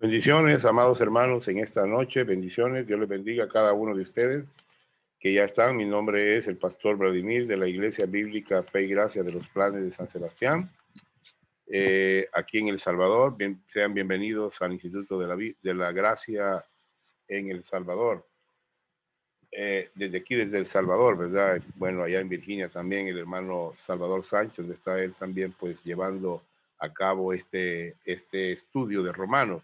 Bendiciones, amados hermanos, en esta noche. Bendiciones. Dios les bendiga a cada uno de ustedes que ya están. Mi nombre es el pastor Vladimir de la Iglesia Bíblica Fe y Gracia de los Planes de San Sebastián, aquí en El Salvador. Sean bienvenidos al Instituto de la Gracia en El Salvador. Desde aquí, desde El Salvador, ¿verdad? Bueno, allá en Virginia también el hermano Salvador Sánchez, donde está él también pues llevando a cabo este estudio de Romanos.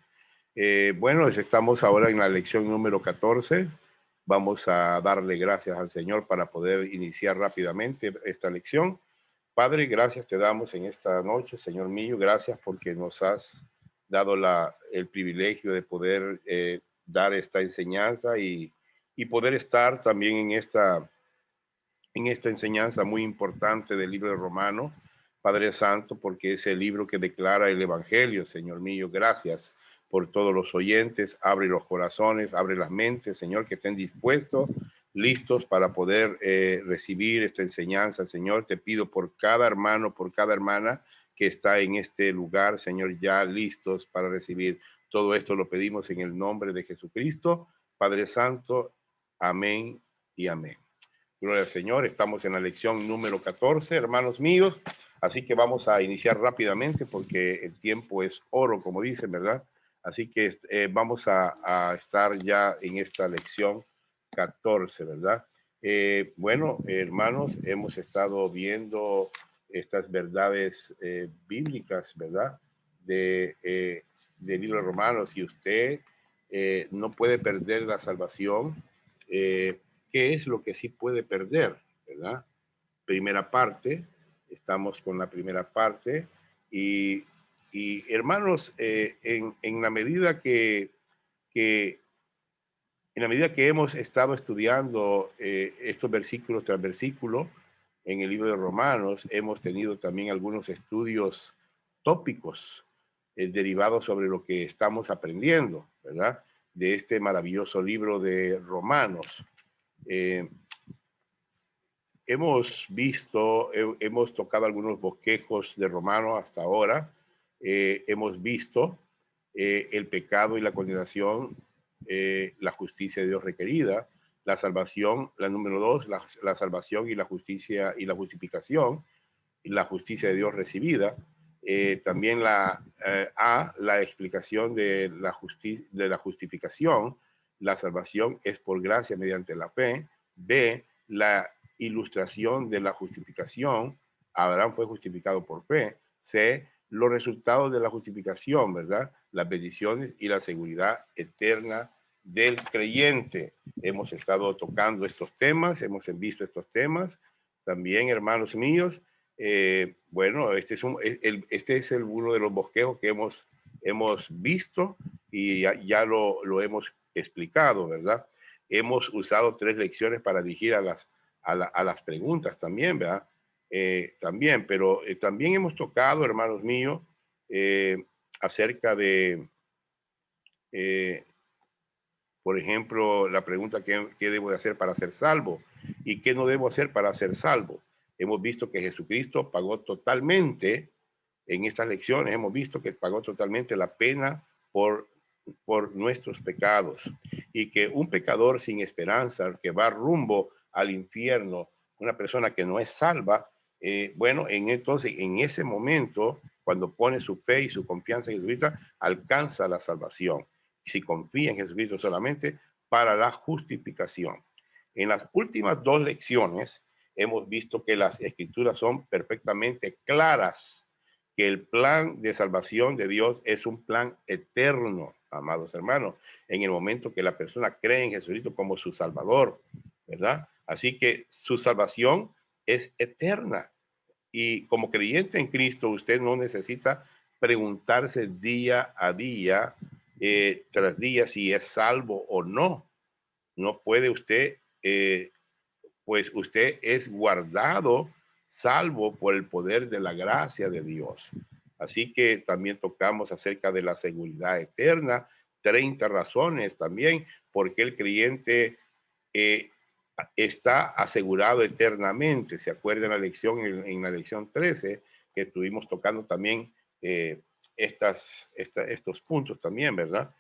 Bueno, estamos ahora en la lección número 14. Vamos a darle gracias al Señor para poder iniciar rápidamente esta lección. Padre, gracias te damos en esta noche, Señor mío. Gracias porque nos has dado el privilegio de poder dar esta enseñanza y poder estar también en esta enseñanza muy importante del libro de Romanos, Padre Santo, porque es el libro que declara el Evangelio, Señor mío. Gracias por todos los oyentes. Abre los corazones, abre las mentes, Señor, que estén dispuestos, listos para poder recibir esta enseñanza, Señor. Te pido por cada hermano, por cada hermana que está en este lugar, Señor, ya listos para recibir. Todo esto lo pedimos en el nombre de Jesucristo, Padre Santo. Amén y amén. Gloria al Señor. Estamos en la lección número 14, hermanos míos. Así que vamos a iniciar rápidamente porque el tiempo es oro, como dicen, ¿verdad? Así que vamos a estar ya en esta lección 14, ¿verdad? Bueno, hermanos, hemos estado viendo estas verdades bíblicas, ¿verdad? Del libro de Romanos. Si usted no puede perder la salvación, ¿qué es lo que sí puede perder? ¿Verdad? Primera parte, estamos con la primera parte y, hermanos, en la medida que en la medida que hemos estado estudiando estos versículos tras versículo en el libro de Romanos, hemos tenido también algunos estudios tópicos derivados sobre lo que estamos aprendiendo, ¿verdad? De este maravilloso libro de Romanos. Eh, hemos tocado algunos bosquejos de Romanos hasta ahora. Hemos visto el pecado y la condenación, la justicia de Dios requerida, la salvación, la número 2, la salvación y la justicia y la justificación, y la justicia de Dios recibida. También la explicación de la justificación. La salvación es por gracia mediante la fe. B, la ilustración de la justificación. Abraham fue justificado por fe. C, los resultados de la justificación, ¿verdad? Las bendiciones y la seguridad eterna del creyente. Hemos estado tocando estos temas, hemos visto estos temas. También, hermanos míos, bueno, este es uno de los bosquejos que hemos visto y ya lo hemos explicado, ¿verdad? Hemos usado 3 lecciones para dirigir a las preguntas también, ¿verdad? También, pero también hemos tocado, hermanos míos, acerca de, eh, por ejemplo, la pregunta ¿qué debo de hacer para ser salvo? ¿Y qué no debo hacer para ser salvo? Hemos visto que Jesucristo pagó totalmente, en estas lecciones hemos visto que pagó totalmente la pena por nuestros pecados y que un pecador sin esperanza que va rumbo al infierno, una persona que no es salva, bueno, entonces en ese momento, cuando pone su fe y su confianza en Jesucristo, alcanza la salvación. Si confía en Jesucristo solamente para la justificación. En las últimas 2 lecciones hemos visto que las escrituras son perfectamente claras, que el plan de salvación de Dios es un plan eterno, amados hermanos, en el momento que la persona cree en Jesucristo como su Salvador, ¿verdad? Así que su salvación es eterna. Y como creyente en Cristo, usted no necesita preguntarse día a día, tras día, si es salvo o no. No puede usted, pues usted es guardado, salvo por el poder de la gracia de Dios. Así que también tocamos acerca de la seguridad eterna, 30 razones también, porque el creyente eh, está asegurado eternamente. ¿Se acuerdan la lección en la lección 13 que estuvimos tocando también estos puntos también, ¿verdad?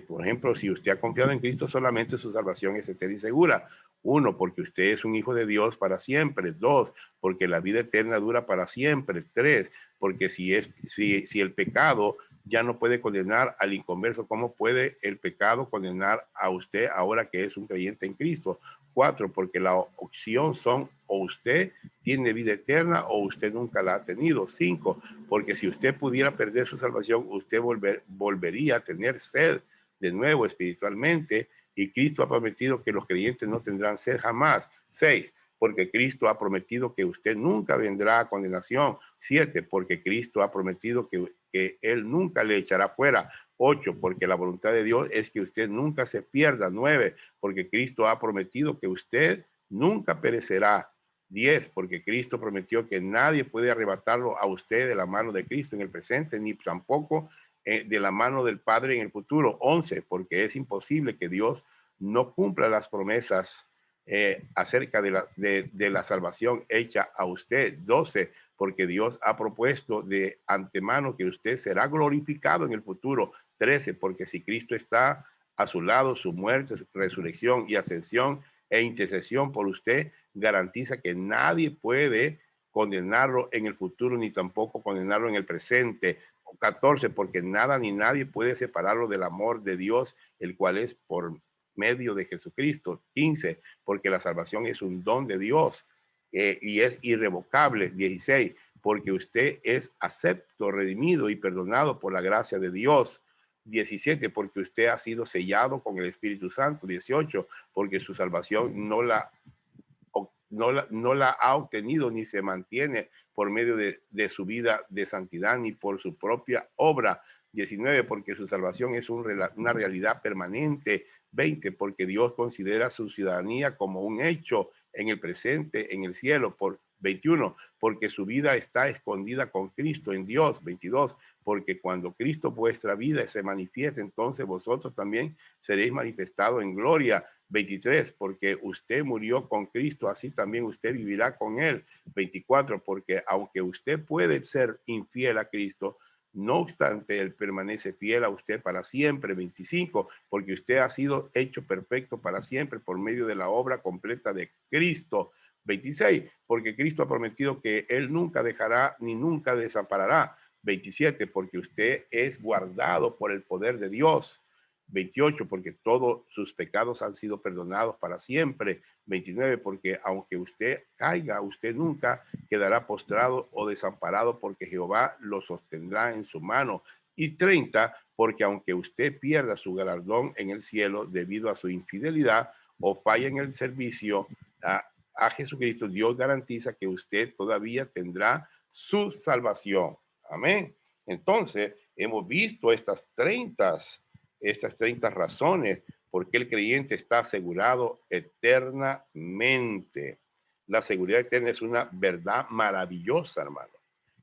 Por ejemplo, si usted ha confiado en Cristo, solamente su salvación es eterna y segura. 1, porque usted es un hijo de Dios para siempre. 2, porque la vida eterna dura para siempre. 3, porque si el pecado ya no puede condenar al inconverso, ¿cómo puede el pecado condenar a usted ahora que es un creyente en Cristo? 4, porque la opción son o usted tiene vida eterna o usted nunca la ha tenido. 5, porque si usted pudiera perder su salvación, usted volvería a tener sed de nuevo espiritualmente, y Cristo ha prometido que los creyentes no tendrán sed jamás. 6, porque Cristo ha prometido que usted nunca vendrá a condenación. 7, porque Cristo ha prometido que Él nunca le echará fuera. 8, porque la voluntad de Dios es que usted nunca se pierda. 9, porque Cristo ha prometido que usted nunca perecerá. 10, porque Cristo prometió que nadie puede arrebatarlo a usted de la mano de Cristo en el presente, ni tampoco de la mano del Padre en el futuro. 11, porque es imposible que Dios no cumpla las promesas acerca de la salvación hecha a usted. 12, porque Dios ha propuesto de antemano que usted será glorificado en el futuro. 13, porque si Cristo está a su lado, su muerte, su resurrección y ascensión e intercesión por usted garantiza que nadie puede condenarlo en el futuro ni tampoco condenarlo en el presente. 14, porque nada ni nadie puede separarlo del amor de Dios, el cual es por medio de Jesucristo. 15, porque la salvación es un don de Dios y es irrevocable. 16, porque usted es acepto, redimido y perdonado por la gracia de Dios. 17, porque usted ha sido sellado con el Espíritu Santo. 18, porque su salvación no la ha obtenido ni se mantiene por medio de su vida de santidad ni por su propia obra. 19, porque su salvación es una realidad permanente. 20, porque Dios considera su ciudadanía como un hecho en el presente, en el cielo. Por 21, porque su vida está escondida con Cristo en Dios. 22, porque cuando Cristo vuestra vida se manifieste, entonces vosotros también seréis manifestados en gloria. 23, porque usted murió con Cristo, así también usted vivirá con él. 24, porque aunque usted puede ser infiel a Cristo, no obstante, él permanece fiel a usted para siempre. 25, porque usted ha sido hecho perfecto para siempre por medio de la obra completa de Cristo. 26, porque Cristo ha prometido que él nunca dejará ni nunca desamparará. 27, porque usted es guardado por el poder de Dios. 28, porque todos sus pecados han sido perdonados para siempre. 29, porque aunque usted caiga, usted nunca quedará postrado o desamparado, porque Jehová lo sostendrá en su mano. Y 30, porque aunque usted pierda su galardón en el cielo debido a su infidelidad o falla en el servicio a Jesucristo, Dios garantiza que usted todavía tendrá su salvación. Amén. Entonces, hemos visto estas 30 razones por qué el creyente está asegurado eternamente. La seguridad eterna es una verdad maravillosa, hermano,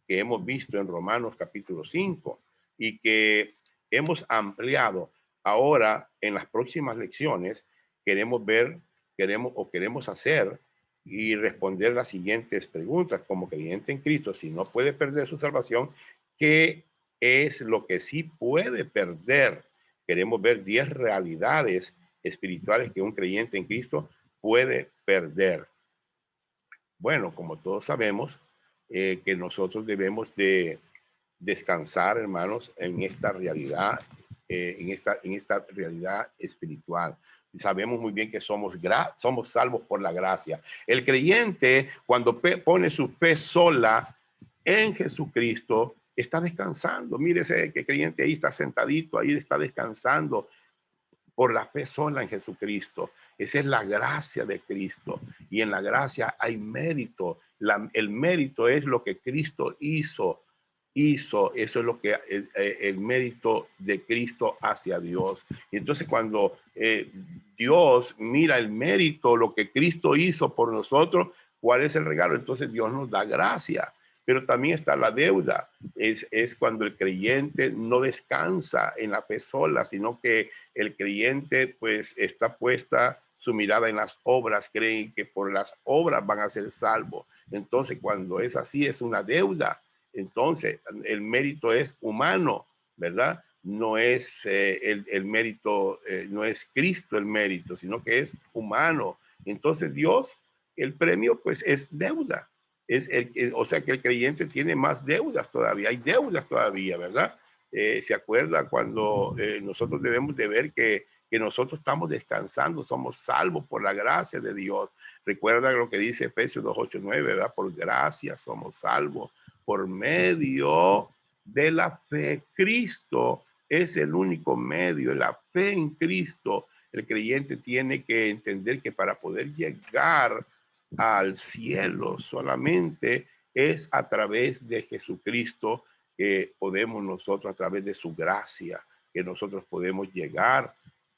que hemos visto en Romanos capítulo 5 y que hemos ampliado. Ahora, en las próximas lecciones, queremos hacer y responder las siguientes preguntas. Como creyente en Cristo, si no puede perder su salvación, ¿qué es lo que sí puede perder? Queremos ver 10 realidades espirituales que un creyente en Cristo puede perder. Bueno, como todos sabemos, que nosotros debemos de descansar, hermanos, en esta realidad, en esta realidad espiritual. Sabemos muy bien que somos salvos por la gracia. El creyente, cuando pone su fe sola en Jesucristo, está descansando. Mire ese que creyente ahí está sentadito, ahí está descansando por la fe sola en Jesucristo. Esa es la gracia de Cristo. Y en la gracia hay mérito. El mérito es lo que Cristo hizo. Eso es lo que el mérito de Cristo hacia Dios. Y entonces cuando Dios mira el mérito, lo que Cristo hizo por nosotros, ¿cuál es el regalo? Entonces Dios nos da gracia. Pero también está la deuda. Es cuando el creyente no descansa en la fe sola, sino que el creyente pues está puesta su mirada en las obras, creen que por las obras van a ser salvos. Entonces cuando es así, es una deuda. Entonces, el mérito es humano, ¿verdad? No es el mérito, no es Cristo el mérito, sino que es humano. Entonces Dios, el premio pues es deuda. O sea que el creyente tiene más deudas todavía, hay deudas todavía, ¿verdad? Se acuerda cuando nosotros debemos de ver que nosotros estamos descansando, somos salvos por la gracia de Dios. Recuerda lo que dice Efesios 2, 8, 9, ¿verdad? Por gracia somos salvos por medio de la fe. Cristo es el único medio, la fe en Cristo. El creyente tiene que entender que para poder llegar al cielo solamente es a través de Jesucristo que podemos nosotros, a través de su gracia, que nosotros podemos llegar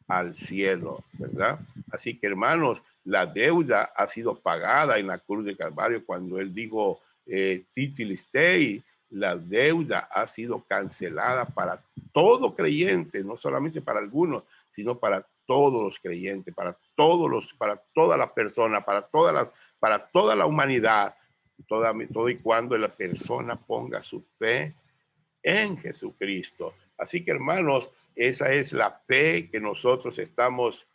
al cielo, ¿verdad? Así que hermanos, la deuda ha sido pagada en la cruz de Calvario cuando él dijo, titilistei, la deuda ha sido cancelada para todo creyente, no solamente para algunos, sino para todos los creyentes, para todas las personas, para toda la humanidad, todo y cuando la persona ponga su fe en Jesucristo. Así que hermanos, esa es la fe que nosotros estamos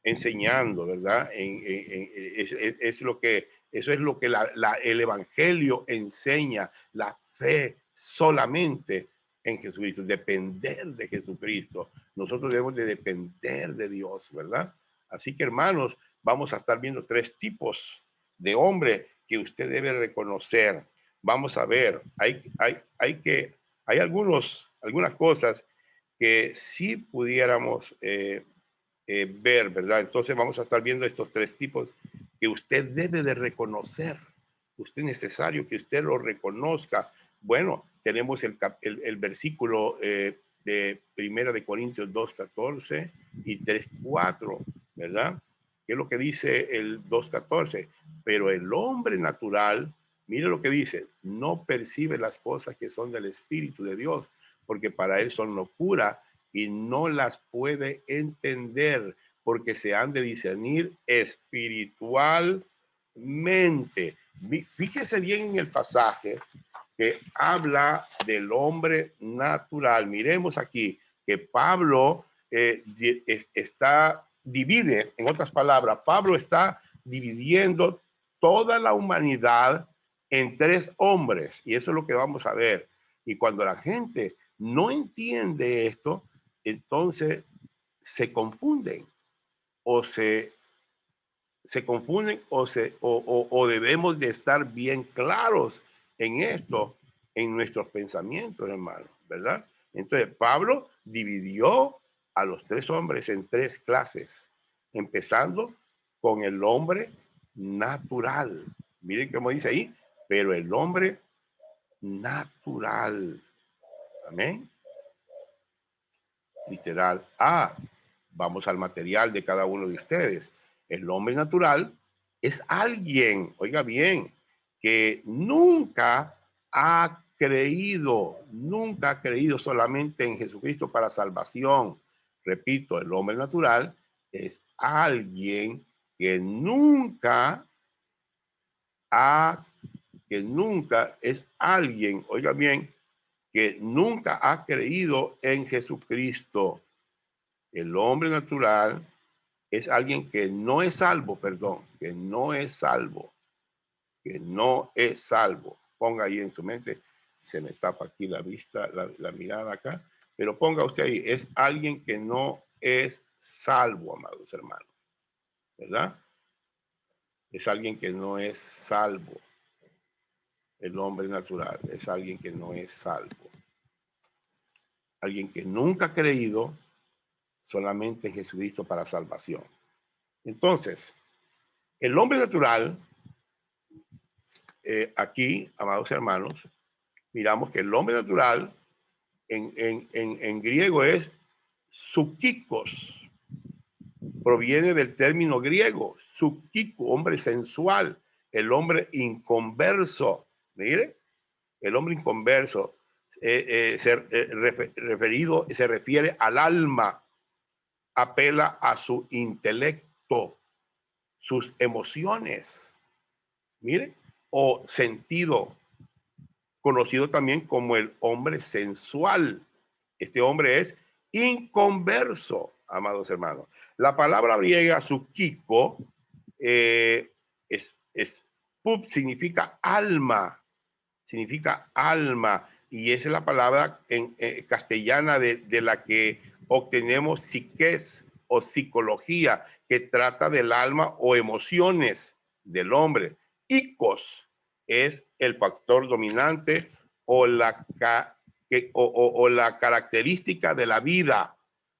enseñando, ¿verdad? Es lo que, eso es lo que el Evangelio enseña, la fe solamente en Jesucristo, depender de Jesucristo. Nosotros debemos de depender de Dios, ¿verdad? Así que hermanos, vamos a estar viendo tres tipos de hombre que usted debe reconocer. Vamos a ver, hay algunas cosas que sí pudiéramos ver, ¿verdad? Entonces vamos a estar viendo estos tres tipos que usted debe de reconocer. Usted es necesario que usted lo reconozca. Bueno, tenemos el versículo de Primera de Corintios 2:14 y 3:4, ¿verdad? ¿Qué es lo que dice el 2:14? Pero el hombre natural, mire lo que dice, no percibe las cosas que son del Espíritu de Dios, porque para él son locura y no las puede entender porque se han de discernir espiritualmente. Fíjese bien en el pasaje que habla del hombre natural. Miremos aquí que Pablo divide, en otras palabras, Pablo está dividiendo toda la humanidad en tres hombres, y eso es lo que vamos a ver. Y cuando la gente no entiende esto, entonces se confunden o se confunden o debemos de estar bien claros en esto, en nuestros pensamientos, hermanos, ¿verdad? Entonces Pablo dividió a los tres hombres en tres clases, empezando con el hombre natural. Miren cómo dice ahí, pero el hombre natural. Amén. Literal. Vamos al material de cada uno de ustedes. El hombre natural es alguien, oiga bien, que nunca ha creído solamente en Jesucristo para salvación. Repito, el hombre natural es alguien que nunca es alguien, oiga bien, que nunca ha creído en Jesucristo. El hombre natural es alguien que no es salvo, perdón, que no es salvo, que no es salvo. Ponga ahí en su mente, se me tapa aquí la vista, la mirada acá, pero ponga usted ahí, es alguien que no es salvo, amados hermanos, ¿verdad? Es alguien que no es salvo. El hombre natural es alguien que no es salvo. Alguien que nunca ha creído solamente en Jesucristo para salvación. Entonces, el hombre natural, aquí, amados hermanos, miramos que el hombre natural en griego es psúkikos. Proviene del término griego, psúkico, hombre sensual, el hombre inconverso. Mire, el hombre inconverso se refiere al alma, apela a su intelecto, sus emociones, mire, o sentido, conocido también como el hombre sensual. Este hombre es inconverso, amados hermanos. La palabra griega sukiko pup, significa alma, y esa es la palabra en castellana de la que obtenemos psiques o psicología, que trata del alma o emociones del hombre. Icos es el factor dominante o la, o la característica de la vida.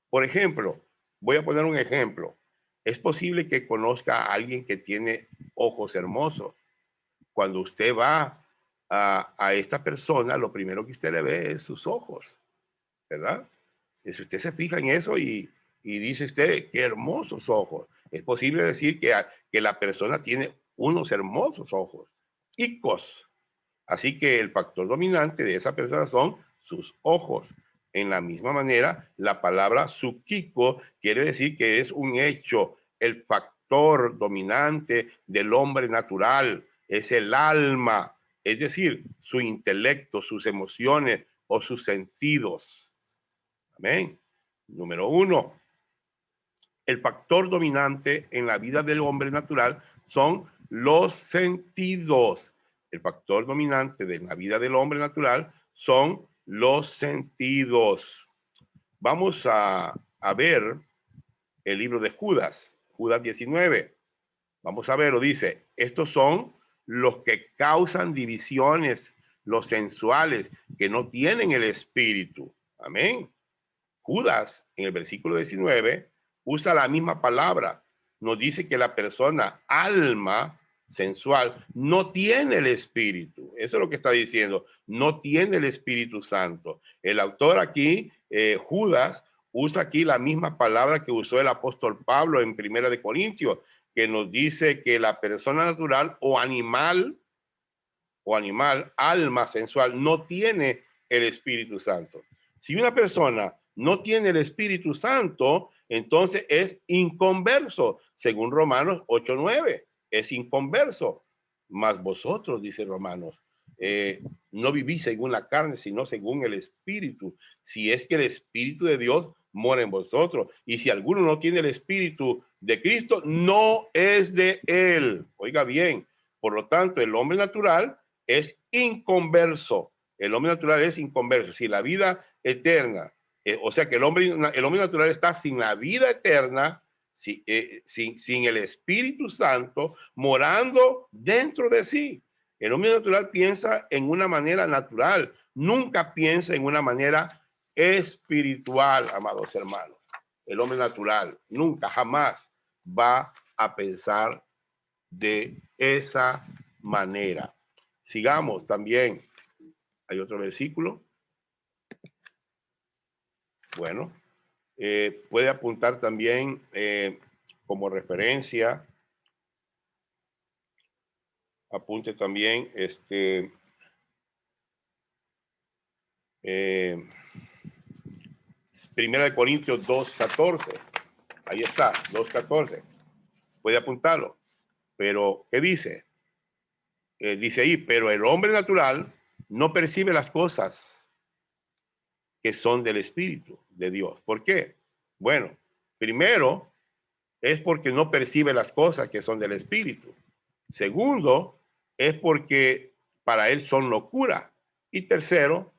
Por ejemplo, voy a poner un ejemplo. Es posible que conozca a alguien que tiene ojos hermosos. Cuando usted va a esta persona, lo primero que usted le ve es sus ojos, ¿verdad? Y si usted se fija en eso y dice usted, qué hermosos ojos, es posible decir que la persona tiene unos hermosos ojos, icos. Así que el factor dominante de esa persona son sus ojos. En la misma manera, la palabra sukiko quiere decir que es un hecho, el factor dominante del hombre natural, es el alma, es decir, su intelecto, sus emociones o sus sentidos. Amén. Número 1. El factor dominante en la vida del hombre natural son los sentidos. El factor dominante de la vida del hombre natural son los sentidos. Vamos a ver el libro de Judas, Judas 19. Vamos a verlo, dice, estos son los que causan divisiones, los sensuales, que no tienen el espíritu. Amén. Judas, en el versículo 19, usa la misma palabra. Nos dice que la persona, alma sensual, no tiene el espíritu. Eso es lo que está diciendo. No tiene el Espíritu Santo. El autor aquí, Judas, usa aquí la misma palabra que usó el apóstol Pablo en Primera de Corintios, que nos dice que la persona natural o animal, alma sensual, no tiene el Espíritu Santo. Si una persona no tiene el Espíritu Santo, entonces es inconverso, según Romanos 8:9, es inconverso. Mas vosotros, dice Romanos, no vivís según la carne, sino según el Espíritu. Si es que el Espíritu de Dios mora en vosotros. Y si alguno no tiene el Espíritu de Cristo, no es de él. Oiga bien, por lo tanto, el hombre natural es inconverso. El hombre natural es inconverso. Si la vida eterna, o sea que el hombre natural está sin la vida eterna, sin el Espíritu Santo morando dentro de sí. El hombre natural piensa en una manera natural, nunca piensa en una manera espiritual, amados hermanos. El hombre natural nunca, jamás va a pensar de esa manera. Sigamos también. Hay otro versículo. Bueno, puede apuntar también como referencia. Apunte también Primera de Corintios 2:14. Ahí está, 2:14. Puede apuntarlo. Pero, ¿qué dice? Dice ahí, pero el hombre natural no percibe las cosas que son del Espíritu de Dios. ¿Por qué? Bueno, primero es porque no percibe las cosas que son del Espíritu. Segundo, es porque para él son locura. Y tercero,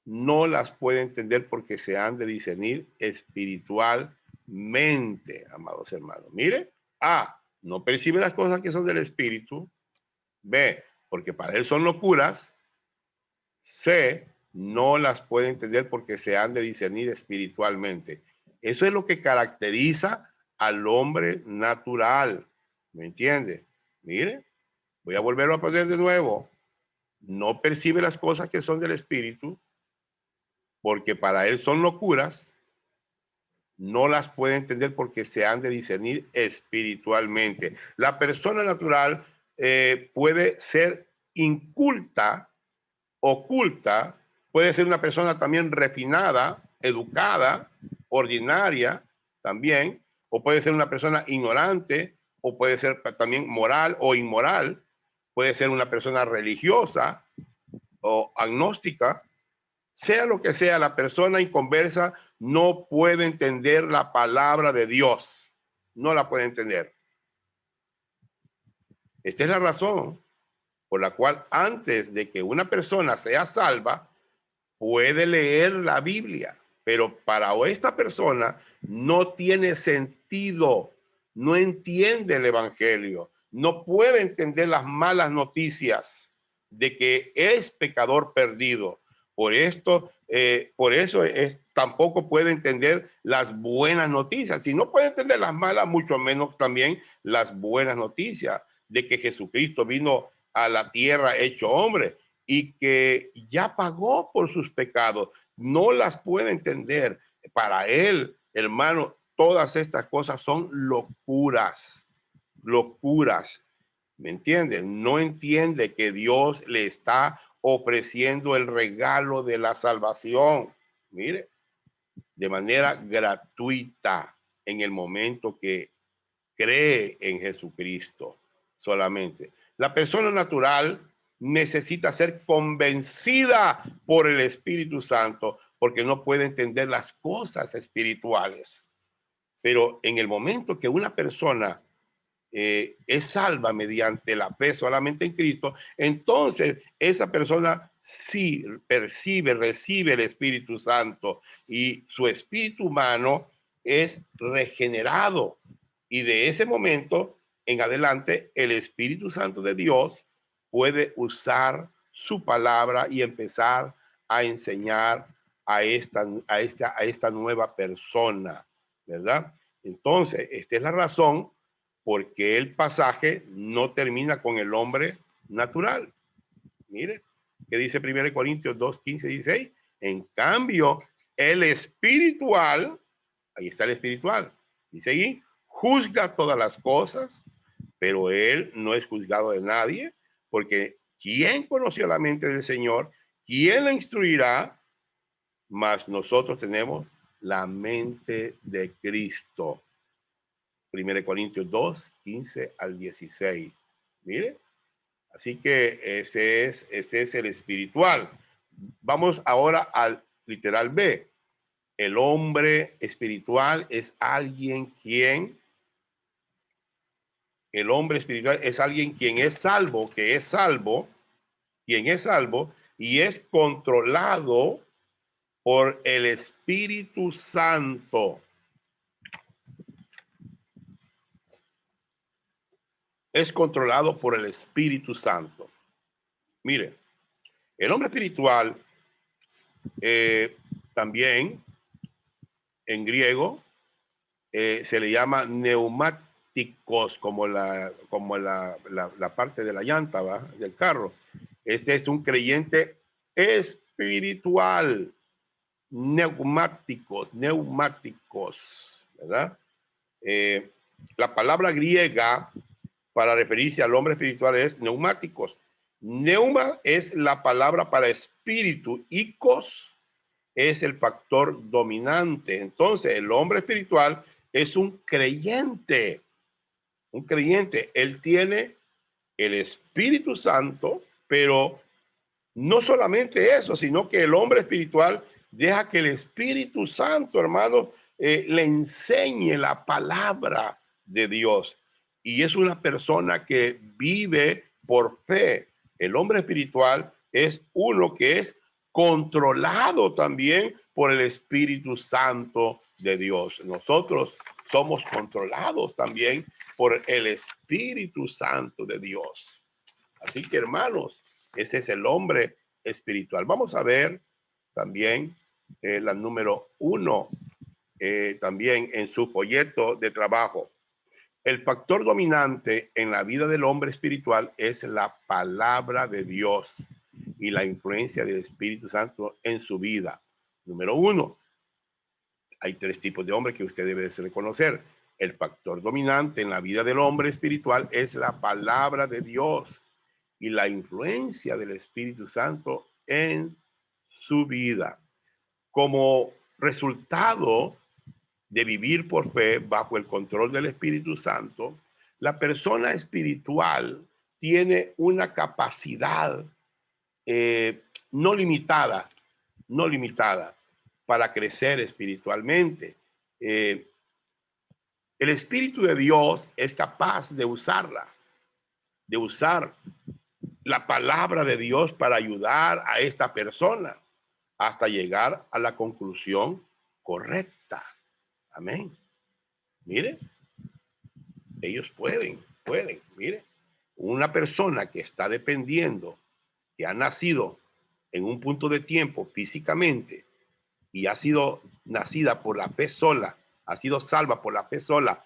no las puede entender porque se han de discernir espiritualmente, amados hermanos. Mire, A, no percibe las cosas que son del Espíritu. B, porque para él son locuras. C, no las puede entender porque se han de discernir espiritualmente. Eso es lo que caracteriza al hombre natural. ¿Me entiende? Mire, voy a volverlo a poner de nuevo. No percibe las cosas que son del Espíritu porque para él son locuras. No las puede entender porque se han de discernir espiritualmente. La persona natural puede ser inculta, oculta, puede ser una persona también refinada, educada, ordinaria también, o puede ser una persona ignorante, o puede ser también moral o inmoral, puede ser una persona religiosa, o agnóstica, sea lo que sea, la persona inconversa no puede entender la palabra de Dios. No la puede entender. Esta es la razón por la cual antes de que una persona sea salva, puede leer la Biblia, pero para esta persona no tiene sentido, no entiende el Evangelio, no puede entender las malas noticias de que es pecador perdido. Por eso tampoco puede entender las buenas noticias. Si no puede entender las malas, mucho menos también las buenas noticias de que Jesucristo vino a la tierra hecho hombre y que ya pagó por sus pecados. No las puede entender. Para él, hermano, todas estas cosas son locuras, locuras. ¿Me entiende? No entiende que Dios le está ofreciendo el regalo de la salvación. Mire, de manera gratuita en el momento que cree en Jesucristo solamente. La persona natural necesita ser convencida por el Espíritu Santo porque no puede entender las cosas espirituales. Pero en el momento que una persona es salva mediante la fe solamente en Cristo, entonces esa persona sí percibe, recibe el Espíritu Santo y su espíritu humano es regenerado. Y de ese momento en adelante, el Espíritu Santo de Dios puede usar su palabra y empezar a enseñar a esta nueva persona, ¿verdad? Entonces, esta es la razón porque el pasaje no termina con el hombre natural. Mire, que dice 1 Corintios 2, 15, 16. En cambio, el espiritual, ahí está el espiritual, dice ahí, juzga todas las cosas, pero él no es juzgado de nadie, porque ¿quién conoció la mente del Señor? ¿Quién la instruirá? Mas nosotros tenemos la mente de Cristo. 1 Corintios 2, 15 al 16. Mire, así que ese es el espiritual. Vamos ahora al literal B. El hombre espiritual es alguien quien, el hombre espiritual es alguien quien es salvo, que es salvo, quien es salvo y es controlado por el Espíritu Santo. Es controlado por el Espíritu Santo. Mire, el hombre espiritual también en griego se le llama neumáticos, como la parte de la llanta, ¿va? Del carro. Este es un creyente espiritual. Neumáticos, ¿verdad? La palabra griega para referirse al hombre espiritual es neumáticos. Neuma es la palabra para espíritu, ikos es el factor dominante. Entonces, el hombre espiritual es un creyente, un creyente. Él tiene el Espíritu Santo, pero no solamente eso, sino que el hombre espiritual deja que el Espíritu Santo, hermano, le enseñe la palabra de Dios. Y es una persona que vive por fe. El hombre espiritual es uno que es controlado también por el Espíritu Santo de Dios. Nosotros somos controlados también por el Espíritu Santo de Dios. Así que, hermanos, ese es el hombre espiritual. Vamos a ver también la número 1, también en su folleto de trabajo. El factor dominante en la vida del hombre espiritual es la palabra de Dios y la influencia del Espíritu Santo en su vida. Número 1, hay 3 tipos de hombres que usted debe de reconocer. El factor dominante en la vida del hombre espiritual es la palabra de Dios y la influencia del Espíritu Santo en su vida. Como resultado de vivir por fe bajo el control del Espíritu Santo, la persona espiritual tiene una capacidad no limitada, no limitada, para crecer espiritualmente. El Espíritu de Dios es capaz de usarla, de usar la palabra de Dios para ayudar a esta persona hasta llegar a la conclusión correcta. Amén. Mire, ellos pueden. Mire, una persona que está dependiendo, que ha nacido en un punto de tiempo físicamente y ha sido nacida por la fe sola, ha sido salva por la fe sola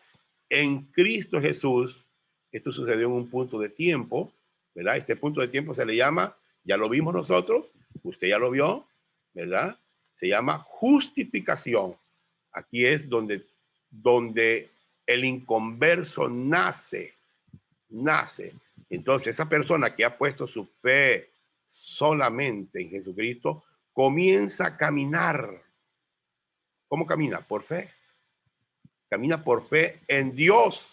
en Cristo Jesús. Esto sucedió en un punto de tiempo, ¿verdad? Este punto de tiempo se le llama, ya lo vimos nosotros, usted ya lo vio, ¿verdad? Se llama justificación. Aquí es donde el inconverso nace. Entonces, esa persona que ha puesto su fe solamente en Jesucristo comienza a caminar. ¿Cómo camina? Por fe. Camina por fe en Dios.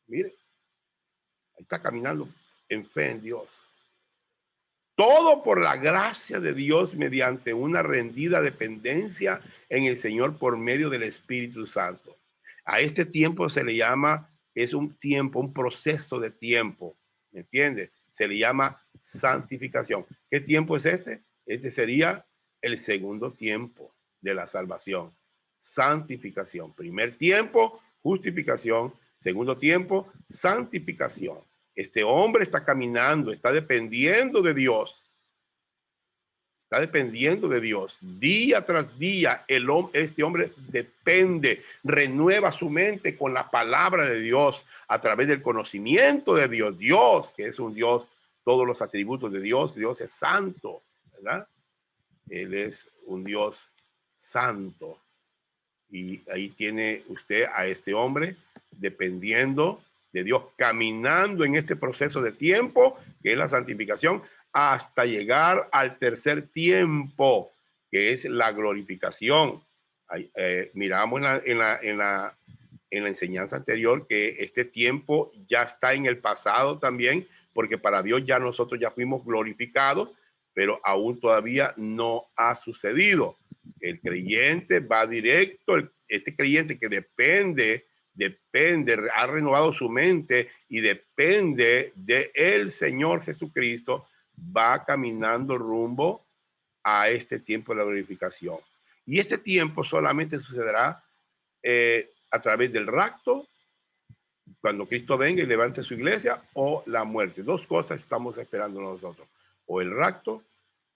Mire, está caminando en fe en Dios. Todo por la gracia de Dios mediante una rendida dependencia en el Señor por medio del Espíritu Santo. A este tiempo se le llama, es un tiempo, un proceso de tiempo, ¿me entiende? Se le llama santificación. ¿Qué tiempo es este? Este sería el segundo tiempo de la salvación. Santificación. Primer tiempo, justificación. Segundo tiempo, santificación. Este hombre está caminando, está dependiendo de Dios. Está dependiendo de Dios. Día tras día, este hombre depende, renueva su mente con la palabra de Dios a través del conocimiento de Dios. Dios, que es un Dios, todos los atributos de Dios. Dios es santo, ¿verdad? Él es un Dios santo. Y ahí tiene usted a este hombre dependiendo de Dios, caminando en este proceso de tiempo, que es la santificación, hasta llegar al tercer tiempo, que es la glorificación. Miramos en la enseñanza anterior que este tiempo ya está en el pasado también, porque para Dios ya nosotros ya fuimos glorificados, pero aún todavía no ha sucedido. El creyente va directo, este creyente que depende, ha renovado su mente y depende del Señor Jesucristo, va caminando rumbo a este tiempo de la glorificación. Y este tiempo solamente sucederá a través del rapto, cuando Cristo venga y levante su iglesia, o la muerte. Dos cosas estamos esperando nosotros, o el rapto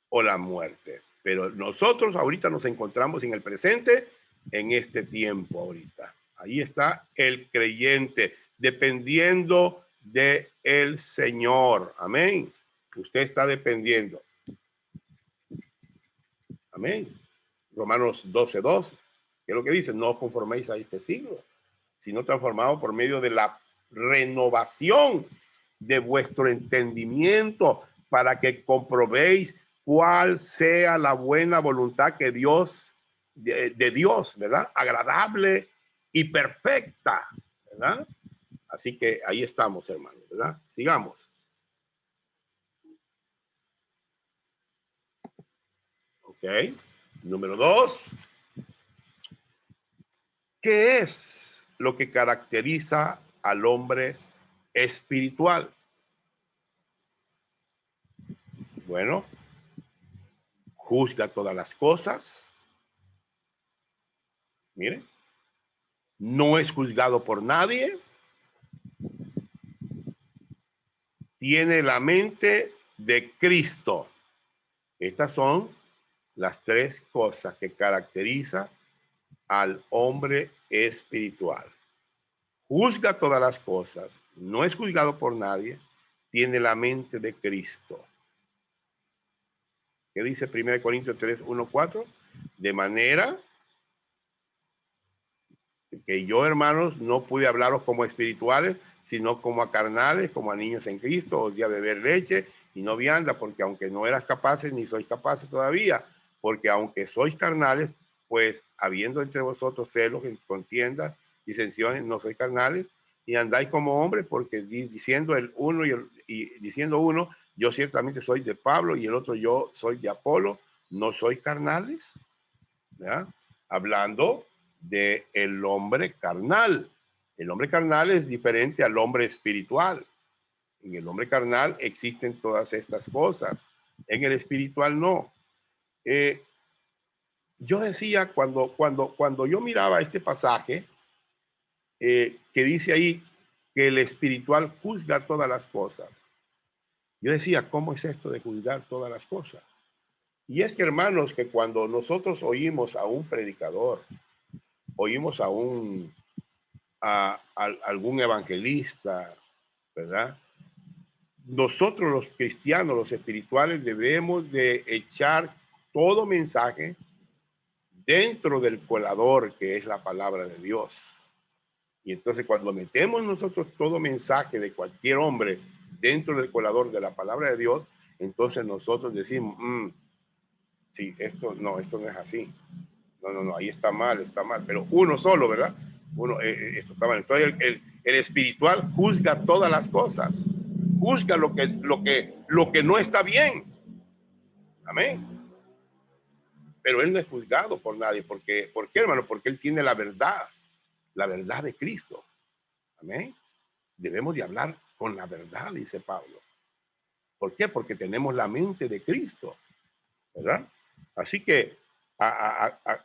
o la muerte. Pero nosotros ahorita nos encontramos en el presente, en este tiempo ahorita. Ahí está el creyente, dependiendo de el Señor. Amén. Usted está dependiendo. Amén. Romanos 12:2, que es lo que dice: no os conforméis a este siglo, sino transformados por medio de la renovación de vuestro entendimiento, para que comprobéis cuál sea la buena voluntad que Dios, de Dios, ¿verdad? Agradable y perfecta, ¿verdad? Así que ahí estamos, hermanos, ¿verdad? Sigamos. Ok. Número 2. ¿Qué es lo que caracteriza al hombre espiritual? Bueno, juzga todas las cosas. Miren, no es juzgado por nadie. Tiene la mente de Cristo. Estas son las tres cosas que caracterizan al hombre espiritual. Juzga todas las cosas, no es juzgado por nadie, tiene la mente de Cristo. ¿Qué dice 1 Corintios 3, 1, 4? De manera que yo, hermanos, no pude hablaros como espirituales, sino como a carnales, como a niños en Cristo. Os di a beber leche y no vianda, porque aunque no eras capaces, ni sois capaces todavía, porque aunque sois carnales, pues habiendo entre vosotros celos, contiendas, disensiones, no sois carnales, y andáis como hombres, porque diciendo uno yo ciertamente soy de Pablo y el otro yo soy de Apolo, no soy carnales, ¿verdad? Hablando de el hombre carnal. El hombre carnal es diferente al hombre espiritual. En el hombre carnal existen todas estas cosas, en el espiritual no. Yo decía cuando yo miraba este pasaje, que dice ahí que el espiritual juzga todas las cosas. Yo decía, ¿cómo es esto de juzgar todas las cosas? Y es que, hermanos, que cuando nosotros oímos a un predicador, oímos a algún evangelista, ¿verdad? Nosotros los cristianos, los espirituales, debemos de echar todo mensaje dentro del colador que es la palabra de Dios. Y entonces cuando metemos nosotros todo mensaje de cualquier hombre dentro del colador de la palabra de Dios, entonces nosotros decimos, sí, esto no es así. No, ahí está mal, pero uno solo, ¿verdad? Esto está mal. Entonces el espiritual juzga todas las cosas, juzga lo que no está bien. Amén. Pero él no es juzgado por nadie. ¿Por qué, hermano? Porque él tiene la verdad de Cristo. Amén. Debemos de hablar con la verdad, dice Pablo. ¿Por qué? Porque tenemos la mente de Cristo, ¿verdad? Así que, ¿a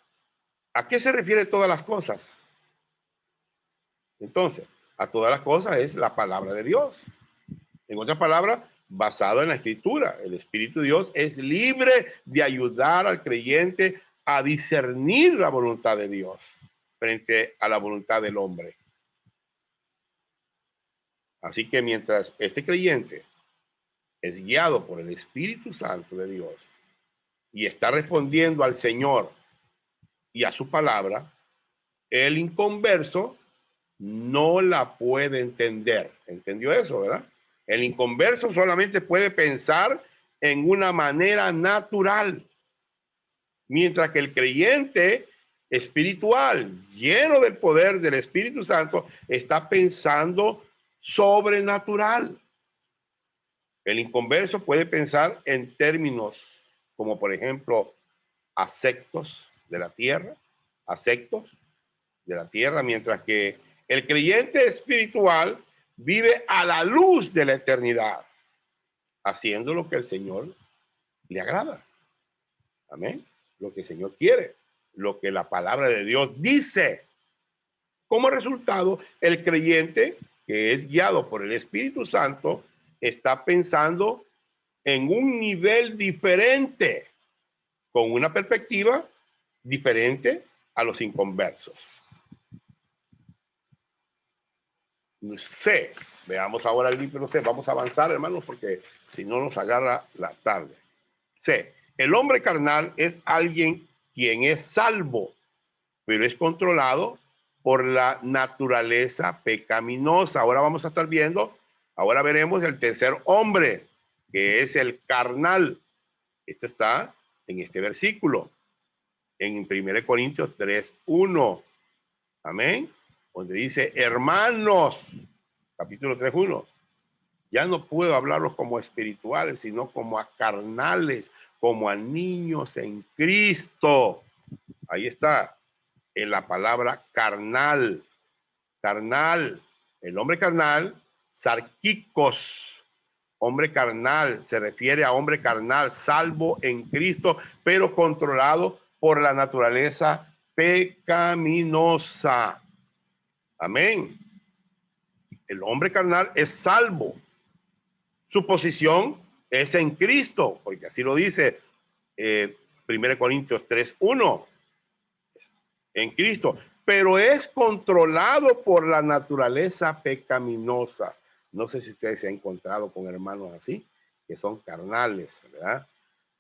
qué se refiere todas las cosas? Entonces, a todas las cosas es la palabra de Dios. En otras palabras, basado en la Escritura. El Espíritu de Dios es libre de ayudar al creyente a discernir la voluntad de Dios frente a la voluntad del hombre. Así que mientras este creyente es guiado por el Espíritu Santo de Dios y está respondiendo al Señor y a su palabra, el inconverso no la puede entender. ¿Entendió eso, verdad? El inconverso solamente puede pensar en una manera natural, mientras que el creyente espiritual, lleno del poder del Espíritu Santo, está pensando sobrenatural. El inconverso puede pensar en términos como, por ejemplo, aspectos de la tierra, mientras que el creyente espiritual vive a la luz de la eternidad, haciendo lo que el Señor le agrada. Amén. Lo que el Señor quiere, lo que la palabra de Dios dice. Como resultado, el creyente que es guiado por el Espíritu Santo está pensando en un nivel diferente, con una perspectiva diferente a los inconversos. C. Veamos ahora el libro C. Vamos a avanzar, hermanos, porque si no nos agarra la tarde. C. El hombre carnal es alguien quien es salvo, pero es controlado por la naturaleza pecaminosa. Ahora vamos a estar viendo, ahora veremos el tercer hombre, que es el carnal. Esto está en este versículo, en 1 Corintios 3:1. Amén. Donde dice, hermanos, capítulo 3:1. Ya no puedo hablarlos como espirituales, sino como a carnales, como a niños en Cristo. Ahí está, en la palabra carnal. Carnal, el hombre carnal, sarquicos. Hombre carnal, se refiere a hombre carnal, salvo en Cristo, pero controlado por la naturaleza pecaminosa. Amén. El hombre carnal es salvo. Su posición es en Cristo, porque así lo dice 1 Corintios 3:1. En Cristo, pero es controlado por la naturaleza pecaminosa. No sé si ustedes se han encontrado con hermanos así, que son carnales, ¿verdad?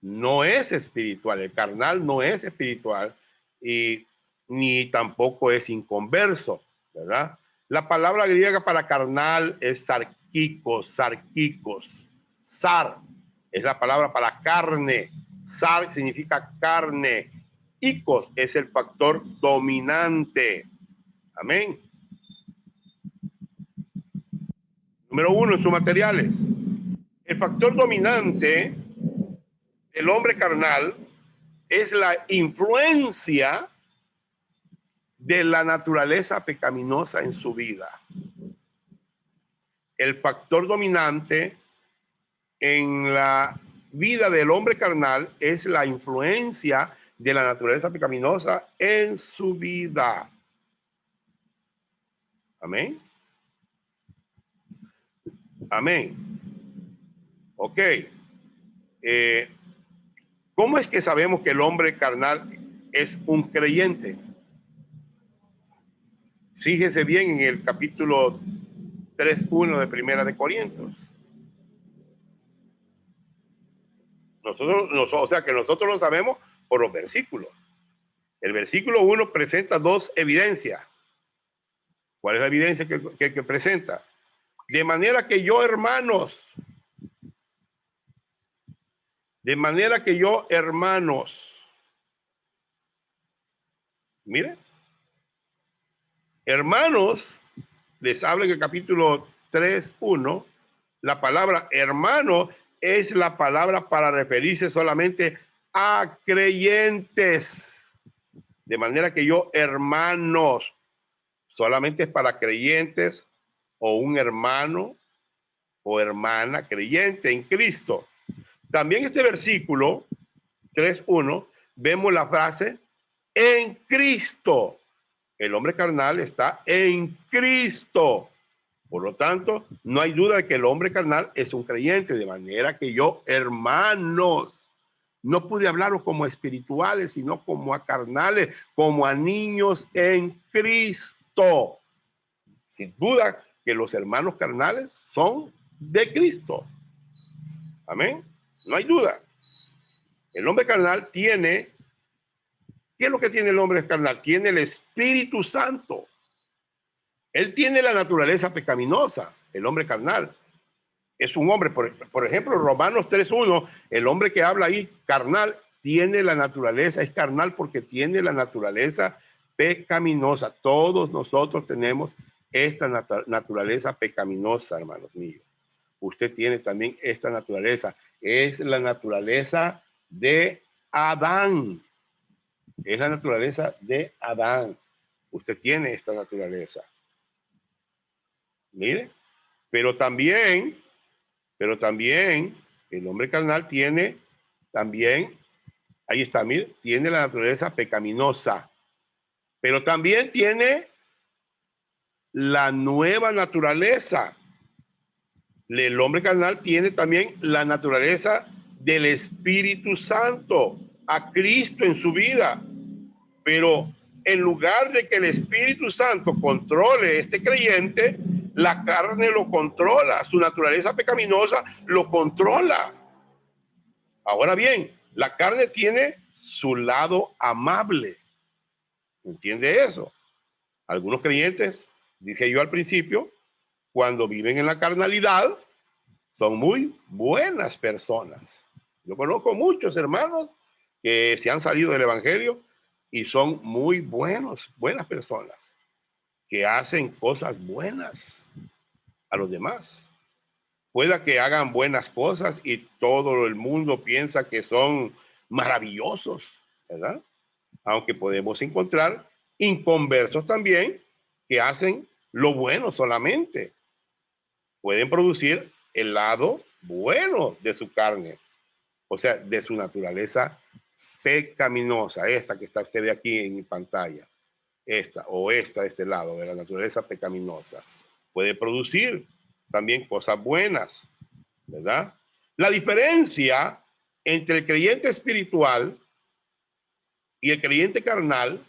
No es espiritual, el carnal no es espiritual y ni tampoco es inconverso, ¿verdad? La palabra griega para carnal es sarquicos. Sar es la palabra para carne. Sar significa carne. Icos es el factor dominante. Amén. Número 1 en sus materiales. El factor dominante del hombre carnal es la influencia de la naturaleza pecaminosa en su vida. El factor dominante en la vida del hombre carnal es la influencia de la naturaleza pecaminosa en su vida. Amén. Amén. Ok. ¿Cómo es que sabemos que el hombre carnal es un creyente? Fíjese bien en el capítulo 3:1 de Primera de Corintios. O sea que nosotros lo sabemos por los versículos. El versículo 1 presenta dos evidencias. ¿Cuál es la evidencia que presenta? De manera que yo, hermanos, mire, hermanos, les habla en el capítulo 3:1, la palabra hermano es la palabra para referirse solamente a creyentes. De manera que yo, hermanos, solamente es para creyentes o un hermano o hermana creyente en Cristo. También este versículo 3:1 vemos la frase en Cristo. El hombre carnal está en Cristo. Por lo tanto, no hay duda de que el hombre carnal es un creyente, de manera que yo, hermanos, no pude hablaros como espirituales, sino como a carnales, como a niños en Cristo. Sin duda que los hermanos carnales son de Cristo. Amén. No hay duda. El hombre carnal tiene, ¿qué es lo que tiene el hombre carnal? Tiene el Espíritu Santo. Él tiene la naturaleza pecaminosa, el hombre carnal. Es un hombre, por ejemplo, Romanos 3:1, el hombre que habla ahí, carnal, tiene la naturaleza, es carnal porque tiene la naturaleza pecaminosa. Todos nosotros tenemos esta naturaleza pecaminosa, hermanos míos. Usted tiene también esta naturaleza. Es la naturaleza de Adán. Es la naturaleza de Adán. Usted tiene esta naturaleza. Mire, pero también el hombre carnal tiene también, ahí está, mire, tiene la naturaleza pecaminosa, pero también tiene la nueva naturaleza. El hombre carnal tiene también la naturaleza del Espíritu Santo, a Cristo en su vida. Pero en lugar de que el Espíritu Santo controle este creyente, la carne lo controla, su naturaleza pecaminosa lo controla. Ahora bien, la carne tiene su lado amable. ¿Entiende eso? Algunos creyentes, dije yo al principio, cuando viven en la carnalidad, son muy buenas personas. Yo conozco muchos hermanos que se han salido del evangelio y son muy buenas personas que hacen cosas buenas a los demás. Pueda que hagan buenas cosas y todo el mundo piensa que son maravillosos, ¿verdad? Aunque podemos encontrar inconversos también que hacen lo bueno solamente. Pueden producir el lado bueno de su carne, o sea, de su naturaleza pecaminosa, esta que está usted aquí en mi pantalla, esta de este lado, de la naturaleza pecaminosa. Puede producir también cosas buenas, ¿verdad? La diferencia entre el creyente espiritual y el creyente carnal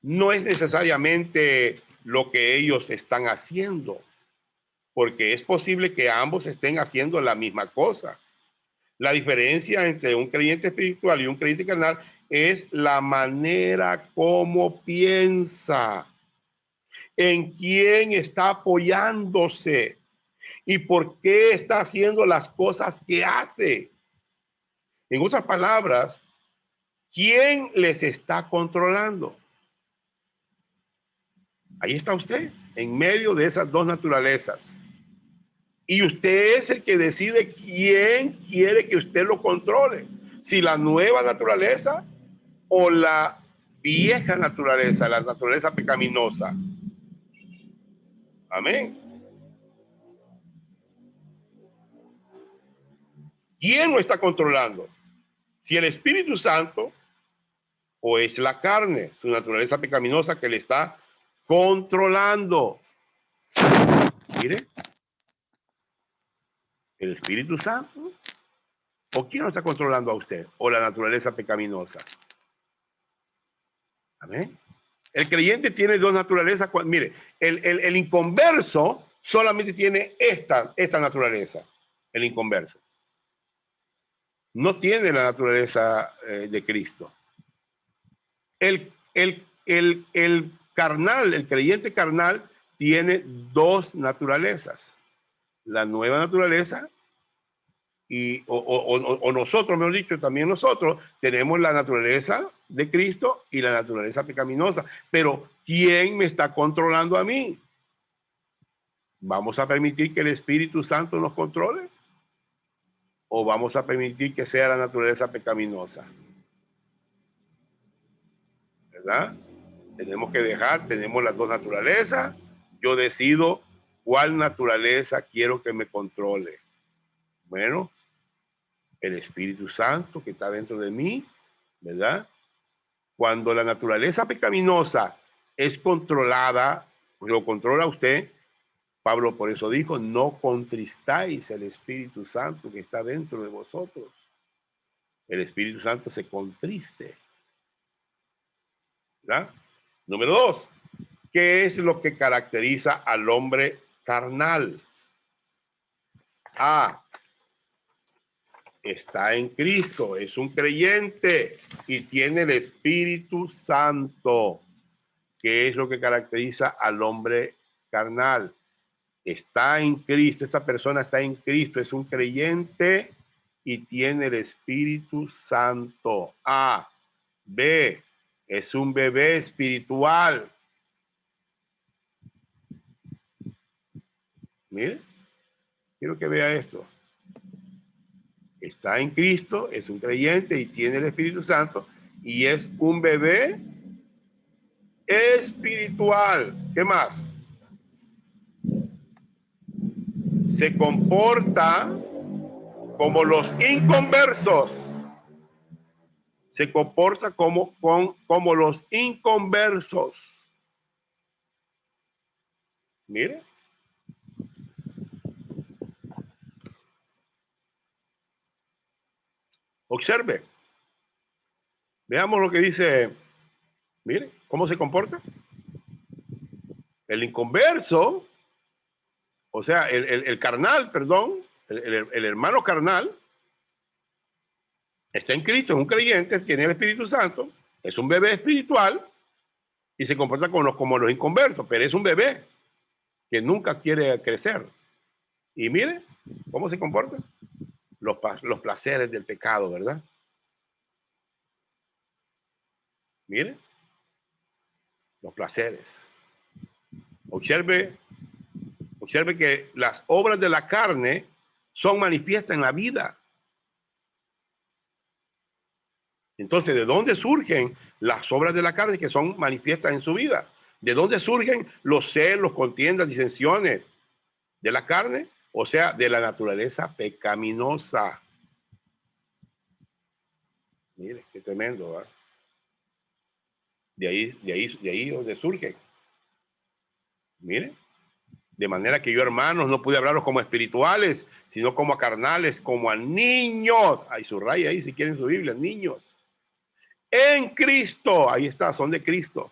no es necesariamente lo que ellos están haciendo, porque es posible que ambos estén haciendo la misma cosa. La diferencia entre un creyente espiritual y un creyente carnal es la manera como piensa, en quién está apoyándose y por qué está haciendo las cosas que hace. En otras palabras, ¿quién les está controlando? Ahí está usted, en medio de esas dos naturalezas. Y usted es el que decide quién quiere que usted lo controle. Si la nueva naturaleza o la vieja naturaleza, la naturaleza pecaminosa. Amén. ¿Quién lo está controlando? Si el Espíritu Santo o es la carne, su naturaleza pecaminosa que le está controlando. Mire, el Espíritu Santo. ¿O quién lo está controlando a usted? ¿O la naturaleza pecaminosa? Amén. El creyente tiene dos naturalezas. Mire, el inconverso solamente tiene esta naturaleza. El inconverso. No tiene la naturaleza de Cristo. El carnal, el creyente carnal, tiene dos naturalezas. La nueva naturaleza o nosotros, mejor dicho, también nosotros tenemos la naturaleza de Cristo y la naturaleza pecaminosa. Pero ¿quién me está controlando a mí? ¿Vamos a permitir que el Espíritu Santo nos controle? ¿O vamos a permitir que sea la naturaleza pecaminosa? ¿Verdad? Tenemos que dejar, tenemos las dos naturalezas. Yo decido cuál naturaleza quiero que me controle. Bueno, el Espíritu Santo que está dentro de mí, ¿verdad? Cuando la naturaleza pecaminosa es controlada, lo controla usted, Pablo por eso dijo, no contristáis el Espíritu Santo que está dentro de vosotros. El Espíritu Santo se contriste. ¿Verdad? Número 2, ¿qué es lo que caracteriza al hombre carnal? A, está en Cristo, es un creyente y tiene el Espíritu Santo. ¿Qué es lo que caracteriza al hombre carnal? Está en Cristo, esta persona está en Cristo, es un creyente y tiene el Espíritu Santo. A. B. Es un bebé espiritual. Mire, quiero que vea esto. Está en Cristo, es un creyente y tiene el Espíritu Santo y es un bebé espiritual. ¿Qué más? Se comporta como los inconversos. Se comporta como los inconversos. Mire. Observe. Veamos lo que dice. Mire, ¿cómo se comporta? El inconverso, o sea, el carnal, perdón, el hermano carnal, está en Cristo, es un creyente, tiene el Espíritu Santo, es un bebé espiritual y se comporta como los inconversos, pero es un bebé que nunca quiere crecer. Y mire cómo se comporta. Los placeres del pecado, ¿verdad? Mire, los placeres. Observe que las obras de la carne son manifiestas en la vida. Entonces, ¿de dónde surgen las obras de la carne que son manifiestas en su vida? ¿De dónde surgen los celos, contiendas, disensiones de la carne? O sea, de la naturaleza pecaminosa. Mire, qué tremendo, ¿verdad? De ahí donde surgen. Mire, de manera que yo, hermanos, no pude hablaros como espirituales, sino como a carnales, como a niños. Hay su raya ahí, si quieren su Biblia, niños. En Cristo, ahí está, son de Cristo.